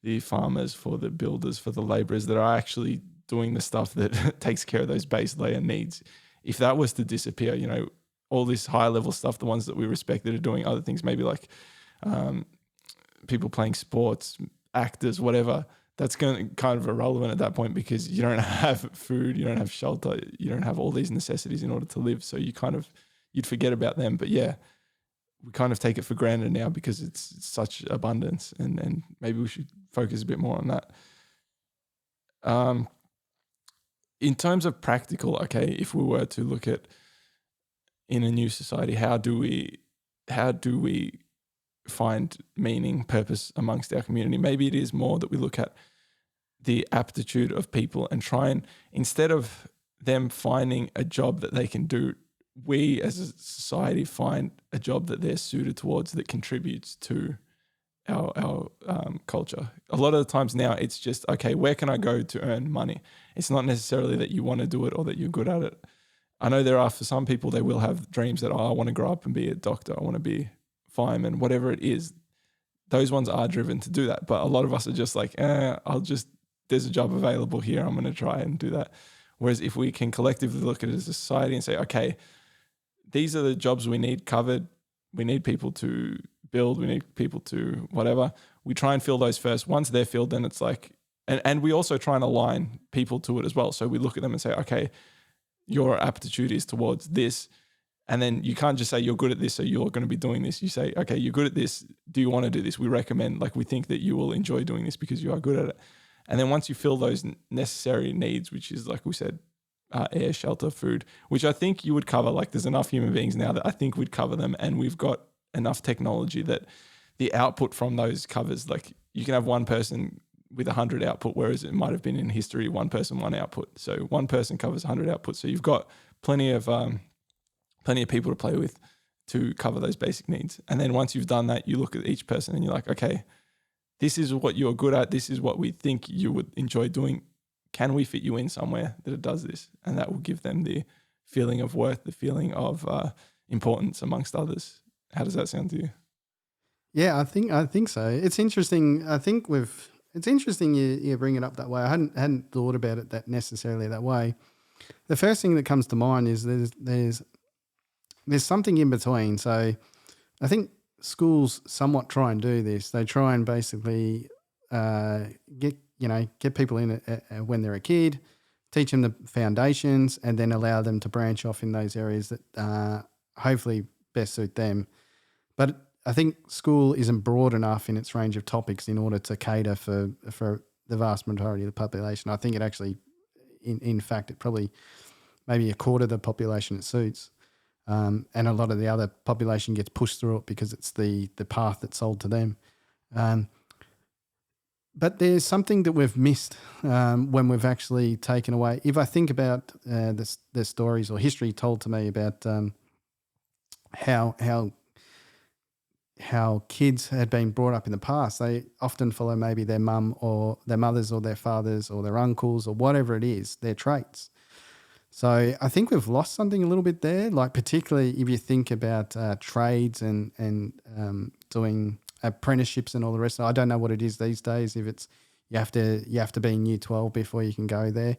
the farmers, for the builders, for the laborers that are actually doing the stuff that takes care of those base layer needs. If that was to disappear, all this high level stuff, the ones that we respect that are doing other things, maybe like people playing sports, actors, whatever, that's going to kind of irrelevant at that point because you don't have food, you don't have shelter, you don't have all these necessities in order to live. So you'd forget about them. But yeah, we kind of take it for granted now because it's such abundance, and maybe we should focus a bit more on that. In terms of practical, okay, if we were to look at in a new society, how do we find meaning, purpose amongst our community? Maybe it is more that we look at the aptitude of people and try and, instead of them finding a job that they can do, we as a society find a job that they're suited towards that contributes to our culture. A lot of the times now it's just, okay, where can I go to earn money? It's not necessarily that you want to do it or that you're good at it. I know there are, for some people, they will have dreams that, I want to grow up and be a doctor, I want to be fireman, whatever it is. Those ones are driven to do that. But a lot of us are just like, there's a job available here, I'm going to try and do that. Whereas if we can collectively look at it as a society and say, okay, these are the jobs we need covered. We need people to build. We need people to whatever. We try and fill those first. Once they're filled, then it's like, and we also try and align people to it as well. So we look at them and say, okay, your aptitude is towards this. And then you can't just say you're good at this, so you're going to be doing this. You say, okay, you're good at this. Do you want to do this? We recommend, we think that you will enjoy doing this because you are good at it. And then once you fill those necessary needs, which is, like we said, air, shelter, food, which I think you would cover. There's enough human beings now that I think we'd cover them. And we've got enough technology that the output from those covers, you can have one person with 100 output, whereas it might have been in history, one person, one output. So one person covers 100 output. So you've got plenty of people to play with to cover those basic needs. And then once you've done that, you look at each person and you're like, okay, this is what you're good at. This is what we think you would enjoy doing. Can we fit you in somewhere that it does this? And that will give them the feeling of worth, the feeling of importance amongst others. How does that sound to you? Yeah, I think so. It's interesting. It's interesting you bring it up that way. I hadn't thought about it that necessarily that way. The first thing that comes to mind is there's something in between. So I think schools somewhat try and do this. They try and basically get people in when they're a kid, teach them the foundations, and then allow them to branch off in those areas that hopefully best suit them. But I think school isn't broad enough in its range of topics in order to cater for the vast majority of the population. I think it actually, in fact, it probably maybe a quarter of the population it suits. And a lot of the other population gets pushed through it because it's the path that's sold to them. But there's something that we've missed when we've actually taken away. If I think about the stories or history told to me about how kids had been brought up in the past, they often follow maybe their mum or their mothers or their fathers or their uncles or whatever it is, their traits. So I think we've lost something a little bit there, particularly if you think about trades and doing apprenticeships and all the rest. I don't know what it is these days. If it's you have to be in Year 12 before you can go there.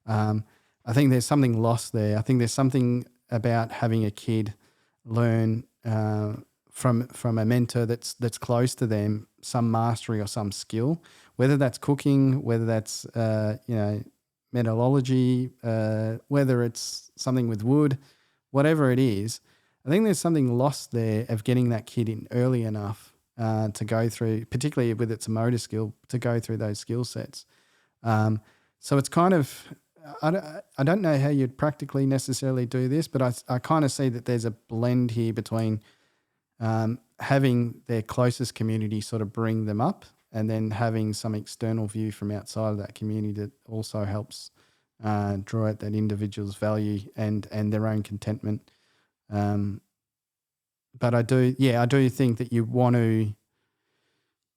I think there's something lost there. I think there's something about having a kid learn from a mentor that's close to them, some mastery or some skill, whether that's cooking, whether that's metallurgy, whether it's something with wood, whatever it is. I think there's something lost there of getting that kid in early enough to go through, particularly with its motor skill, to go through those skill sets. So it's kind of, I don't know how you'd practically necessarily do this, but I kind of see that there's a blend here between having their closest community sort of bring them up, and then having some external view from outside of that community that also helps draw out that individual's value and their own contentment. But I do think that you want to,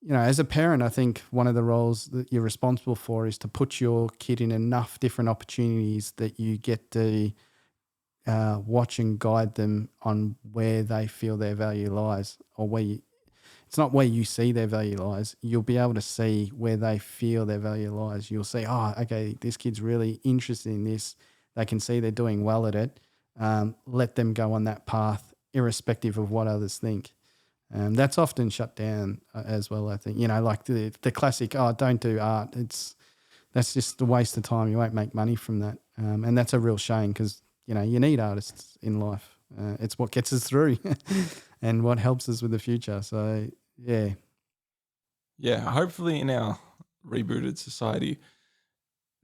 as a parent, I think one of the roles that you're responsible for is to put your kid in enough different opportunities that you get to watch and guide them on where they feel their value lies, or it's not where you see their value lies. You'll be able to see where they feel their value lies. You'll see, oh, okay, this kid's really interested in this. They can see they're doing well at it. Let them go on that path, irrespective of what others think. That's often shut down as well, I think. Like the classic, oh, don't do art. That's just a waste of time. You won't make money from that. And that's a real shame because, you need artists in life. It's what gets us through and what helps us with the future. So, yeah. Yeah, hopefully in our rebooted society,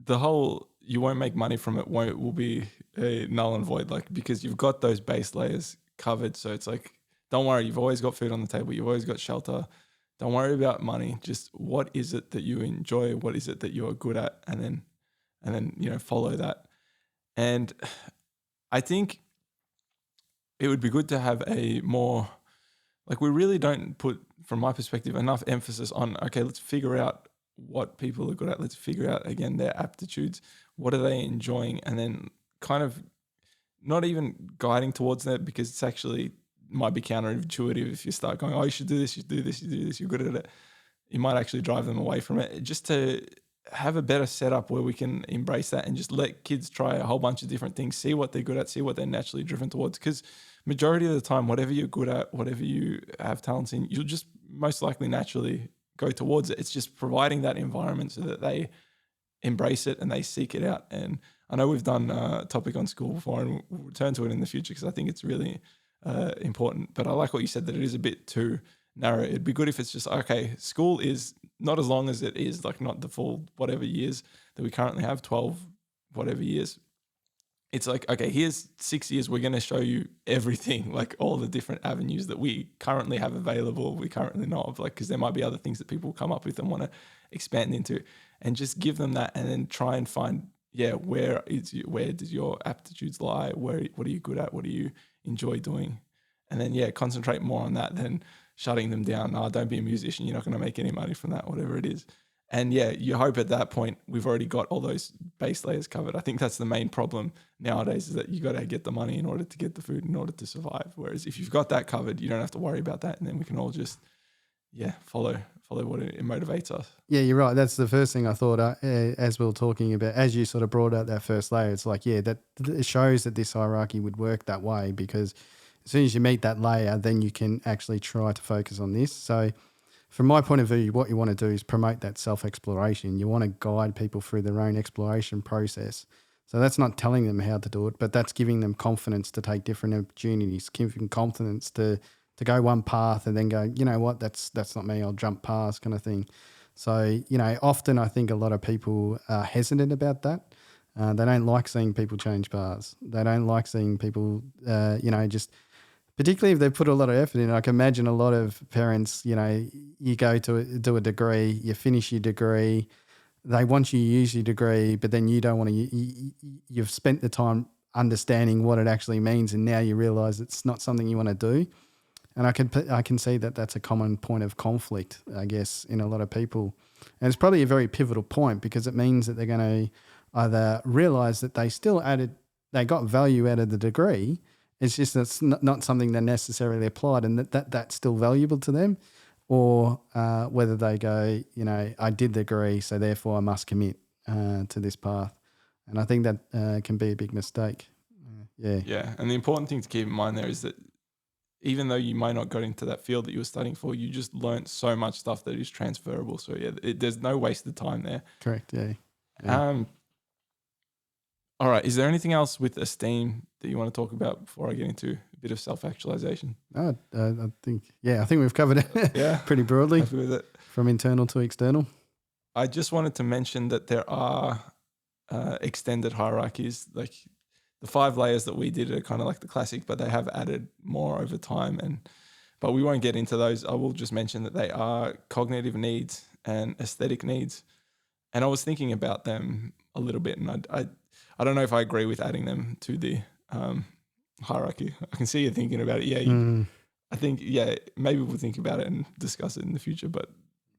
the whole you won't make money from it will be a null and void, like, because you've got those base layers covered. So it's like, don't worry, you've always got food on the table. You've always got shelter. Don't worry about money. Just what is it that you enjoy? What is it that you're good at? And then follow that. And I think it would be good to have a more, like, we really don't put, from my perspective, enough emphasis on, okay, let's figure out what people are good at. Let's figure out, again, their aptitudes. What are they enjoying? And then kind of not even guiding towards that, because it's actually might be counterintuitive if you start going, oh, you should do this, you should do this, you do this, you're good at it. You might actually drive them away from it. Just to have a better setup where we can embrace that and just let kids try a whole bunch of different things, see what they're good at, see what they're naturally driven towards. Because majority of the time, whatever you're good at, whatever you have talents in, you'll just most likely naturally go towards it. It's just providing that environment so that they embrace it and they seek it out. And I know we've done a topic on school before, and we'll return to it in the future because I think it's really important. But I like what you said, that it is a bit too narrow. It'd be good if it's just, okay, school is not as long as it is, like, not the full whatever years that we currently have, 12 whatever years. It's like, okay, here's 6 years, we're going to show you everything, like all the different avenues that we currently have available, we currently know of, like, because there might be other things that people come up with and want to expand into, and just give them that, and then try and find, where does your aptitudes lie? What are you good at? What do you enjoy doing? And then, concentrate more on that than shutting them down. No, don't be a musician. You're not going to make any money from that, whatever it is. And you hope at that point we've already got all those base layers covered. I think that's the main problem nowadays, is that you got to get the money in order to get the food, in order to survive. Whereas if you've got that covered, you don't have to worry about that. And then we can all just, follow what it motivates us. Yeah, you're right. That's the first thing I thought as we were talking about, as you sort of brought out that first layer. It's like, that it shows that this hierarchy would work that way, because as soon as you meet that layer, then you can actually try to focus on this. So from my point of view, what you want to do is promote that self-exploration. You want to guide people through their own exploration process. So that's not telling them how to do it, but that's giving them confidence to take different opportunities, giving confidence to go one path and then go, you know what, that's not me, I'll jump past, kind of thing. So, often I think a lot of people are hesitant about that. They don't like seeing people change paths. They don't like seeing people, just particularly if they put a lot of effort in. I can imagine a lot of parents, you go to do a degree, you finish your degree, they want you to use your degree, but then you don't want to, you've spent the time understanding what it actually means, and now you realise it's not something you want to do. And I can see that that's a common point of conflict, I guess, in a lot of people. And it's probably a very pivotal point, because it means that they're going to either realise that they got value out of the degree. It's just that's not something they necessarily applied, and that's still valuable to them, or whether they go, I did the degree, so therefore I must commit to this path. And I think that can be a big mistake. Yeah, and the important thing to keep in mind there is that even though you might not got into that field that you were studying for, you just learnt so much stuff that is transferable. So there's no wasted time there. Correct. Yeah. All right. Is there anything else with Esteem that you want to talk about before I get into a bit of self-actualization? I think we've covered it pretty broadly. Happy with it. From internal to external. I just wanted to mention that there are extended hierarchies. Like the 5 layers that we did are kind of like the classic, but they have added more over time. But we won't get into those. I will just mention that they are cognitive needs and aesthetic needs. And I was thinking about them a little bit, and I don't know if I agree with adding them to the hierarchy. I can see you thinking about it. Yeah, I think, maybe we'll think about it and discuss it in the future, but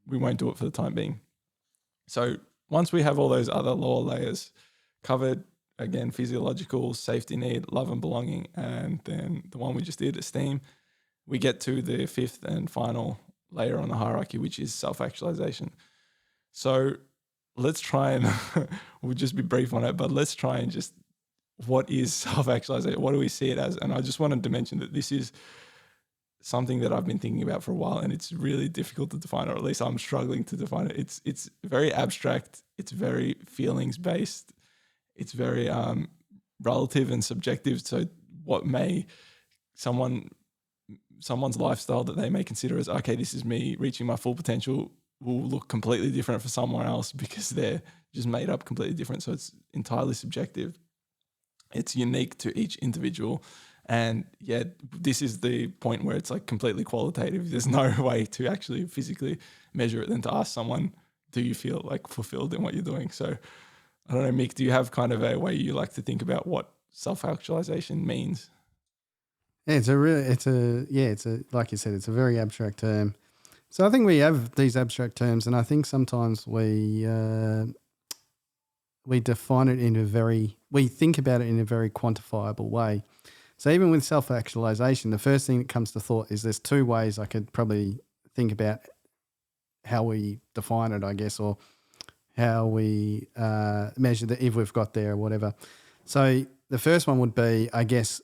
we won't do it for the time being. So once we have all those other lower layers covered, again, physiological, safety need, love and belonging, and then the one we just did, esteem, we get to the 5th and final layer on the hierarchy, which is self-actualization. So let's try and, we'll just be brief on it, but let's try and just, what is self-actualization? What do we see it as? And I just wanted to mention that this is something that I've been thinking about for a while, and it's really difficult to define, or at least I'm struggling to define it. It's very abstract. It's very feelings based. It's very relative and subjective. So what may someone's lifestyle that they may consider as, okay, this is me reaching my full potential, will look completely different for someone else because they're just made up completely different. So it's entirely subjective. It's unique to each individual. And this is the point where it's like completely qualitative. There's no way to actually physically measure it than to ask someone, do you feel like fulfilled in what you're doing? So I don't know, Mick, do you have kind of a way you like to think about what self-actualization means? Yeah, it's a like you said, it's a very abstract term. So I think we have these abstract terms, and I think sometimes we define it we think about it in a very quantifiable way. So even with self-actualization, the first thing that comes to thought is there's 2 ways I could probably think about how we define it, I guess, or how we measure that, if we've got there or whatever. So the first one would be, I guess,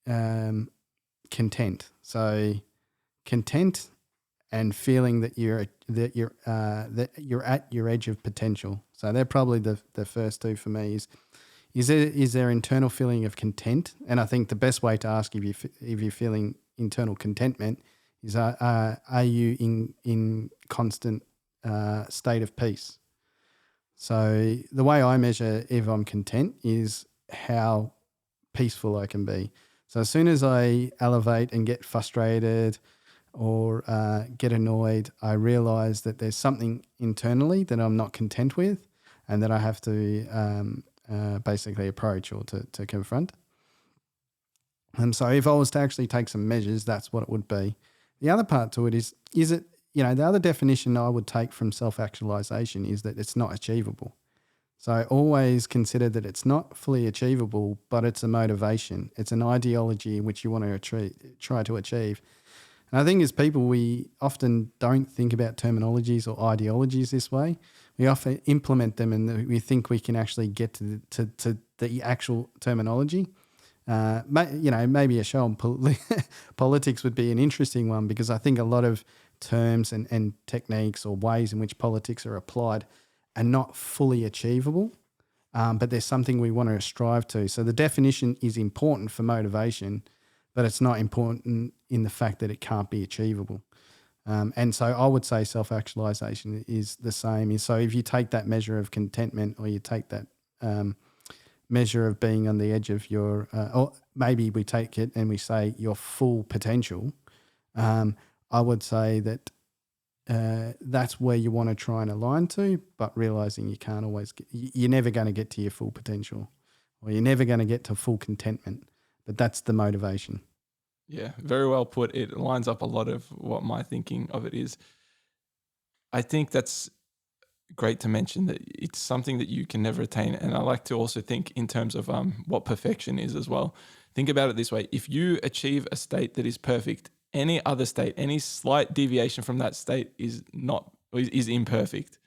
content. So content and feeling that you're at your edge of potential. So they're probably the first 2 for me. Is there internal feeling of content? And I think the best way to ask if you're feeling internal contentment is, are you in constant state of peace? So the way I measure if I'm content is how peaceful I can be. So as soon as I elevate and get frustrated or get annoyed, I realize that there's something internally that I'm not content with and that I have to basically approach or to confront. And so if I was to actually take some measures, that's what it would be. The other part to it is it, the other definition I would take from self-actualization is that it's not achievable. So I always consider that it's not fully achievable, but it's a motivation. It's an ideology in which you want to try to achieve. And I think as people, we often don't think about terminologies or ideologies this way. We often implement them and we think we can actually get to the actual terminology. Maybe a show on politics would be an interesting one, because I think a lot of terms and techniques or ways in which politics are applied are not fully achievable, but there's something we want to strive to. So the definition is important for motivation, but it's not important in the fact that it can't be achievable. And so I would say self-actualization is the same. So if you take that measure of contentment, or you take that measure of being on the edge of your, or maybe we take it and we say your full potential, I would say that that's where you want to try and align to, but realizing you can't always you're never going to get to your full potential, or you're never going to get to full contentment, but that's the motivation. Yeah, very well put. It lines up a lot of what my thinking of it is. I think that's great to mention, that it's something that you can never attain. And I like to also think in terms of what perfection is as well. Think about it this way. If you achieve a state that is perfect, any other state, any slight deviation from that state is imperfect,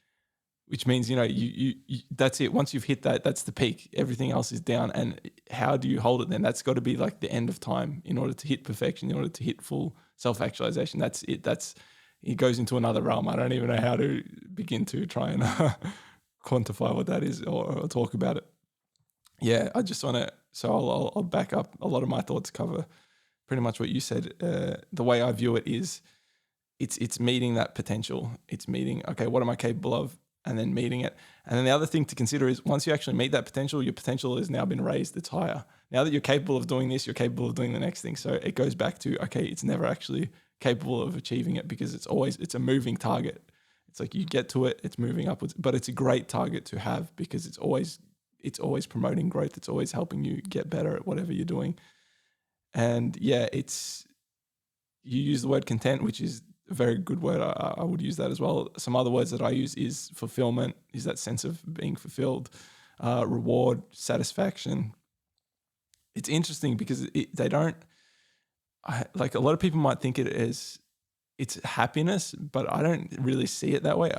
which means, you that's it. Once you've hit that, that's the peak. Everything else is down. And how do you hold it then? That's got to be like the end of time in order to hit perfection, in order to hit full self-actualization. That's it. It goes into another realm. I don't even know how to begin to try and quantify what that is, or talk about it. Yeah, I just want to, so I'll back up. A lot of my thoughts cover pretty much what you said. The way I view it is, it's meeting that potential. It's meeting, okay, what am I capable of? and then meeting it. And then the other thing to consider is once you actually meet that potential, your potential has now been raised. It's higher. Now that you're capable of doing this, you're capable of doing the next thing. So it goes back to, okay, it's never actually capable of achieving it because it's a moving target. It's like you get to it, it's moving upwards, but it's a great target to have because it's always promoting growth. It's always helping you get better at whatever you're doing. And yeah, you use the word content, which is a very good word. I would use that as well. Some other words that I use is fulfillment, is that sense of being fulfilled, reward, satisfaction. It's interesting because they don't, like a lot of people might think it as it's happiness, but I don't really see it that way.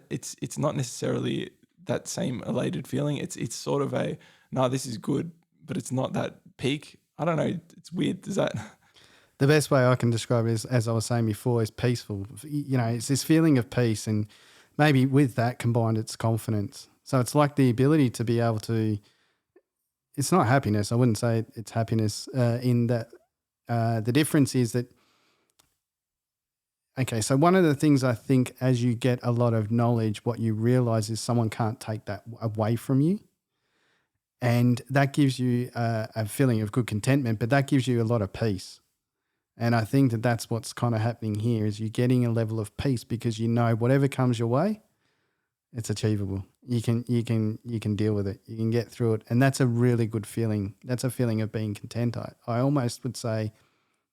It's not necessarily that same elated feeling. It's sort of no, this is good, but it's not that peak. I don't know. It's weird. Does that? The best way I can describe it is, as I was saying before, is peaceful. It's this feeling of peace, and maybe with that combined, it's confidence. So it's like the ability to be able to, it's not happiness. I wouldn't say it's happiness in that the difference is that, okay, so one of the things I think as you get a lot of knowledge, what you realize is someone can't take that away from you. And that gives you a feeling of good contentment, but that gives you a lot of peace. And I think that that's what's kind of happening here is you're getting a level of peace because you know whatever comes your way, it's achievable. You can deal with it. You can get through it. And that's a really good feeling. That's a feeling of being content. I almost would say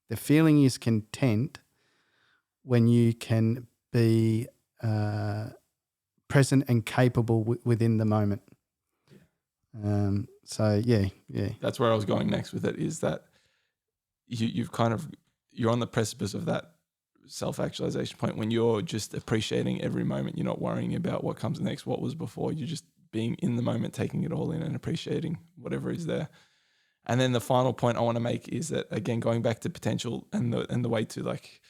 the feeling is content when you can be present and capable within the moment. So yeah. That's where I was going next with it, is that you're on the precipice of that self-actualization point when you're just appreciating every moment. You're not worrying about what comes next, what was before. You're just being in the moment, taking it all in and appreciating whatever is there. And then the final point I want to make is that, again, going back to potential and the way to, like,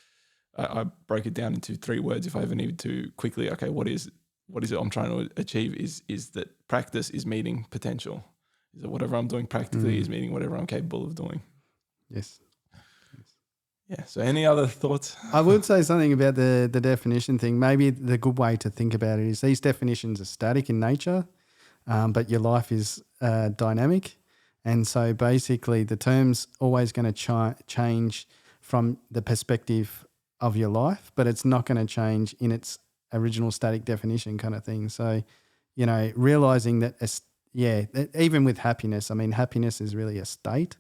I broke it down into 3 words if I ever needed to quickly. Okay, what is it I'm trying to achieve is that practice is meeting potential. Is that whatever I'm doing practically is meeting whatever I'm capable of doing. Yes. Yeah. So any other thoughts? I would say something about the definition thing. Maybe the good way to think about it is these definitions are static in nature, but your life is dynamic. And so basically the term's always going to change from the perspective of your life, but it's not going to change in its original static definition kind of thing. So, realizing that, even with happiness, I mean, happiness is really a state.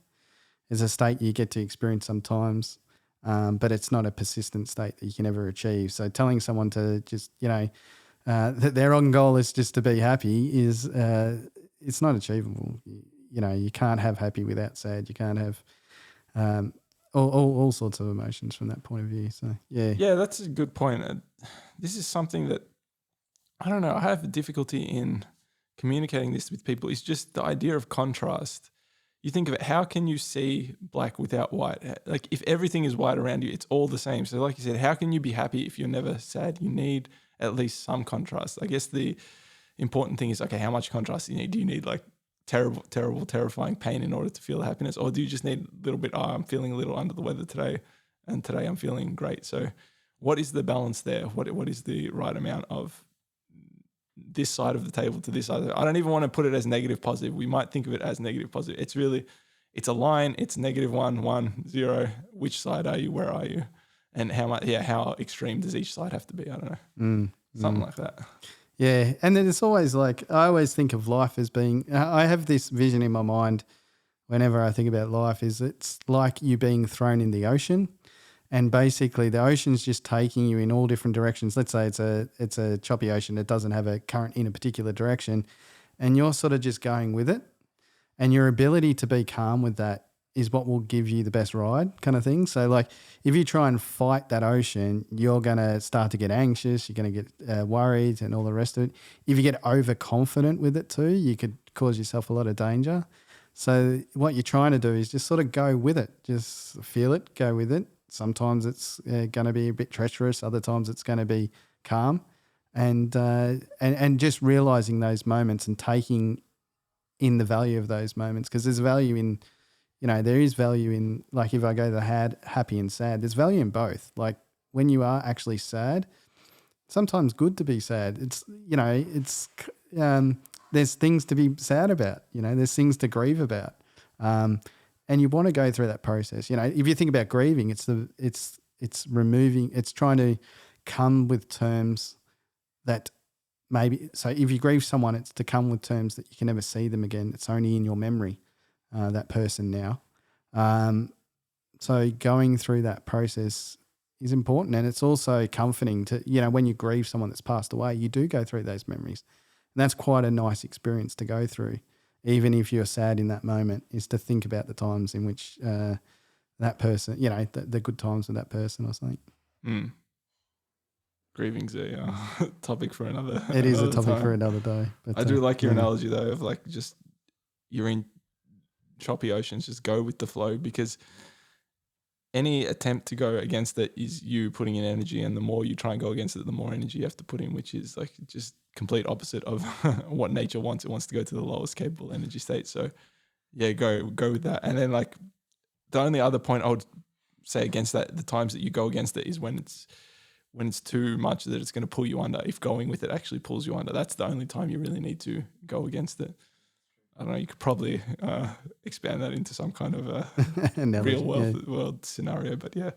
It's a state you get to experience sometimes. But it's not a persistent state that you can ever achieve. So telling someone to just, that their own goal is just to be happy is, it's not achievable. You can't have happy without sad. You can't have all sorts of emotions from that point of view. So, yeah. Yeah, that's a good point. This is something that, I don't know, I have difficulty in communicating this with people. It's just the idea of contrast. You think of it, how can you see black without white? Like if everything is white around you, it's all the same. So like you said, how can you be happy if you're never sad? You need at least some contrast. I guess the important thing is, okay, how much contrast do you need? Do you need like terrible, terrifying pain in order to feel happiness? Or do you just need a little bit, I'm feeling a little under the weather today and today I'm feeling great. So what is the balance there? What is the right amount of this side of the table to this side? I don't even want to put it as negative positive. We might think of it as negative positive. It's really, it's a line. It's -1, 1, 0. Which side are you? Where are you? And how much? Yeah, how extreme does each side have to be? I don't know. Something like that. Yeah, and then it's always like, I always think of life as being, I have this vision in my mind whenever I think about life, is it's like you being thrown in the ocean. And basically the ocean's just taking you in all different directions. Let's say it's a choppy ocean that doesn't have a current in a particular direction, and you're sort of just going with it. And your ability to be calm with that is what will give you the best ride kind of thing. So like if you try and fight that ocean, you're going to start to get anxious, you're going to get worried and all the rest of it. If you get overconfident with it too, you could cause yourself a lot of danger. So what you're trying to do is just sort of go with it. Just feel it, go with it. Sometimes it's going to be a bit treacherous. Other times it's going to be calm, and just realizing those moments and taking in the value of those moments, because there's value in, there is value in, like if I go to happy and sad, there's value in both. Like when you are actually sad, sometimes good to be sad. It's, there's things to be sad about, there's things to grieve about. And you want to go through that process. If you think about grieving, it's trying to come with terms that maybe, so if you grieve someone, it's to come with terms that you can never see them again. It's only in your memory, that person now. So going through that process is important, and it's also comforting to, when you grieve someone that's passed away, you do go through those memories. And that's quite a nice experience to go through, even if you're sad in that moment, is to think about the times in which that person, the good times with that person or something. Mm. Grieving's a topic for another. It is a topic for another day. But, I do like your analogy though of like just you're in choppy oceans, just go with the flow, because any attempt to go against it is you putting in energy, and the more you try and go against it, the more energy you have to put in, which is like just complete opposite of what nature wants. It wants to go to the lowest capable energy state. So yeah, go with that. And then like the only other point I would say against that, the times that you go against it, is when it's too much that it's going to pull you under. If going with it actually pulls you under, that's the only time you really need to go against it. I don't know, you could probably expand that into some kind of a real world scenario. But yeah,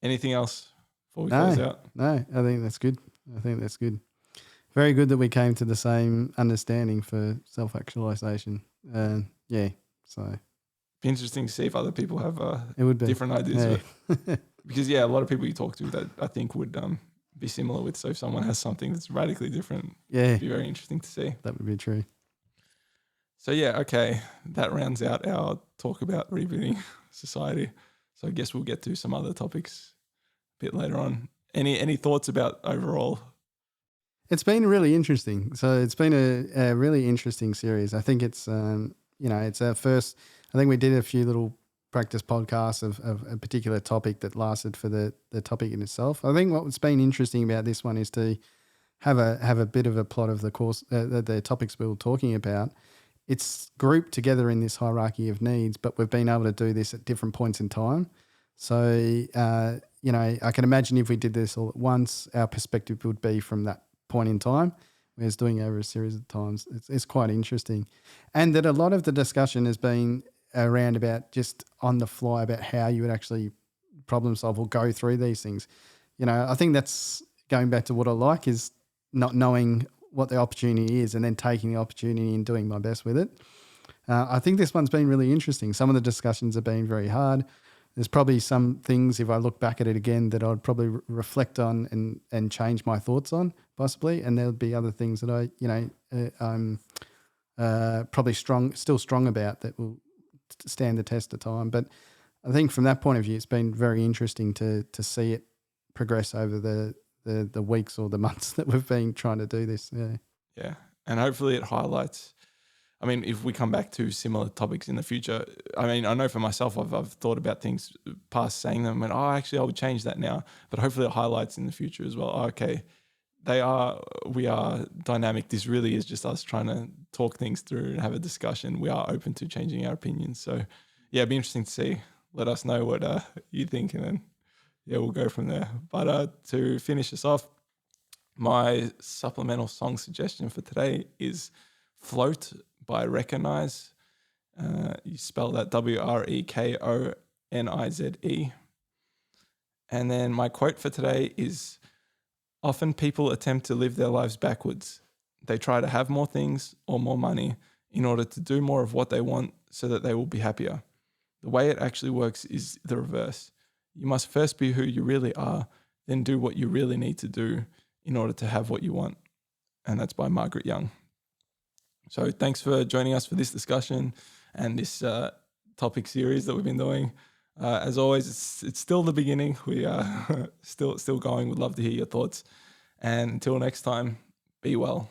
anything else before we close out? No, I think that's good. Very good that we came to the same understanding for self-actualization. So be interesting to see if other people have it would be different ideas. Yeah. Because a lot of people you talk to that I think would be similar with. So if someone has something that's radically different, it'd be very interesting to see. That would be true. So yeah, okay, that rounds out our talk about rebooting society. So I guess we'll get to some other topics a bit later on. Any thoughts about overall? It's been really interesting. So it's been a really interesting series. I think it's it's our first. I think we did a few little practice podcasts of a particular topic that lasted for the topic in itself. I think what's been interesting about this one is to have a bit of a plot of the course, the topics we were talking about. It's grouped together in this hierarchy of needs, but we've been able to do this at different points in time. So, I can imagine if we did this all at once, our perspective would be from that point in time, whereas doing it over a series of times, it's quite interesting. And that a lot of the discussion has been around about just on the fly about how you would actually problem solve or go through these things. I think that's going back to what I like, is not knowing what the opportunity is and then taking the opportunity and doing my best with it. I think this one's been really interesting. Some of the discussions have been very hard. There's probably some things, if I look back at it again, that I'd probably reflect on and change my thoughts on possibly. And there'll be other things that I'm probably still strong about that will stand the test of time. But I think from that point of view, it's been very interesting to see it progress over the weeks or the months that we've been trying to do this. Yeah. And hopefully it highlights, if we come back to similar topics in the future, I know for myself, I've thought about things past saying them and, actually I would change that now, but hopefully it highlights in the future as well. Okay, we are dynamic. This really is just us trying to talk things through and have a discussion. We are open to changing our opinions. So yeah, it'd be interesting to see. Let us know what you think, and then we'll go from there. But to finish us off, my supplemental song suggestion for today is Float by Wrekonize. You spell that Wrekonize. And then my quote for today is, often people attempt to live their lives backwards. They try to have more things or more money in order to do more of what they want so that they will be happier. The way it actually works is the reverse. You must first be who you really are, then do what you really need to do in order to have what you want. And that's by Margaret Young. So thanks for joining us for this discussion and this topic series that we've been doing. As always, it's still the beginning. We are still going. We'd love to hear your thoughts. And until next time, be well.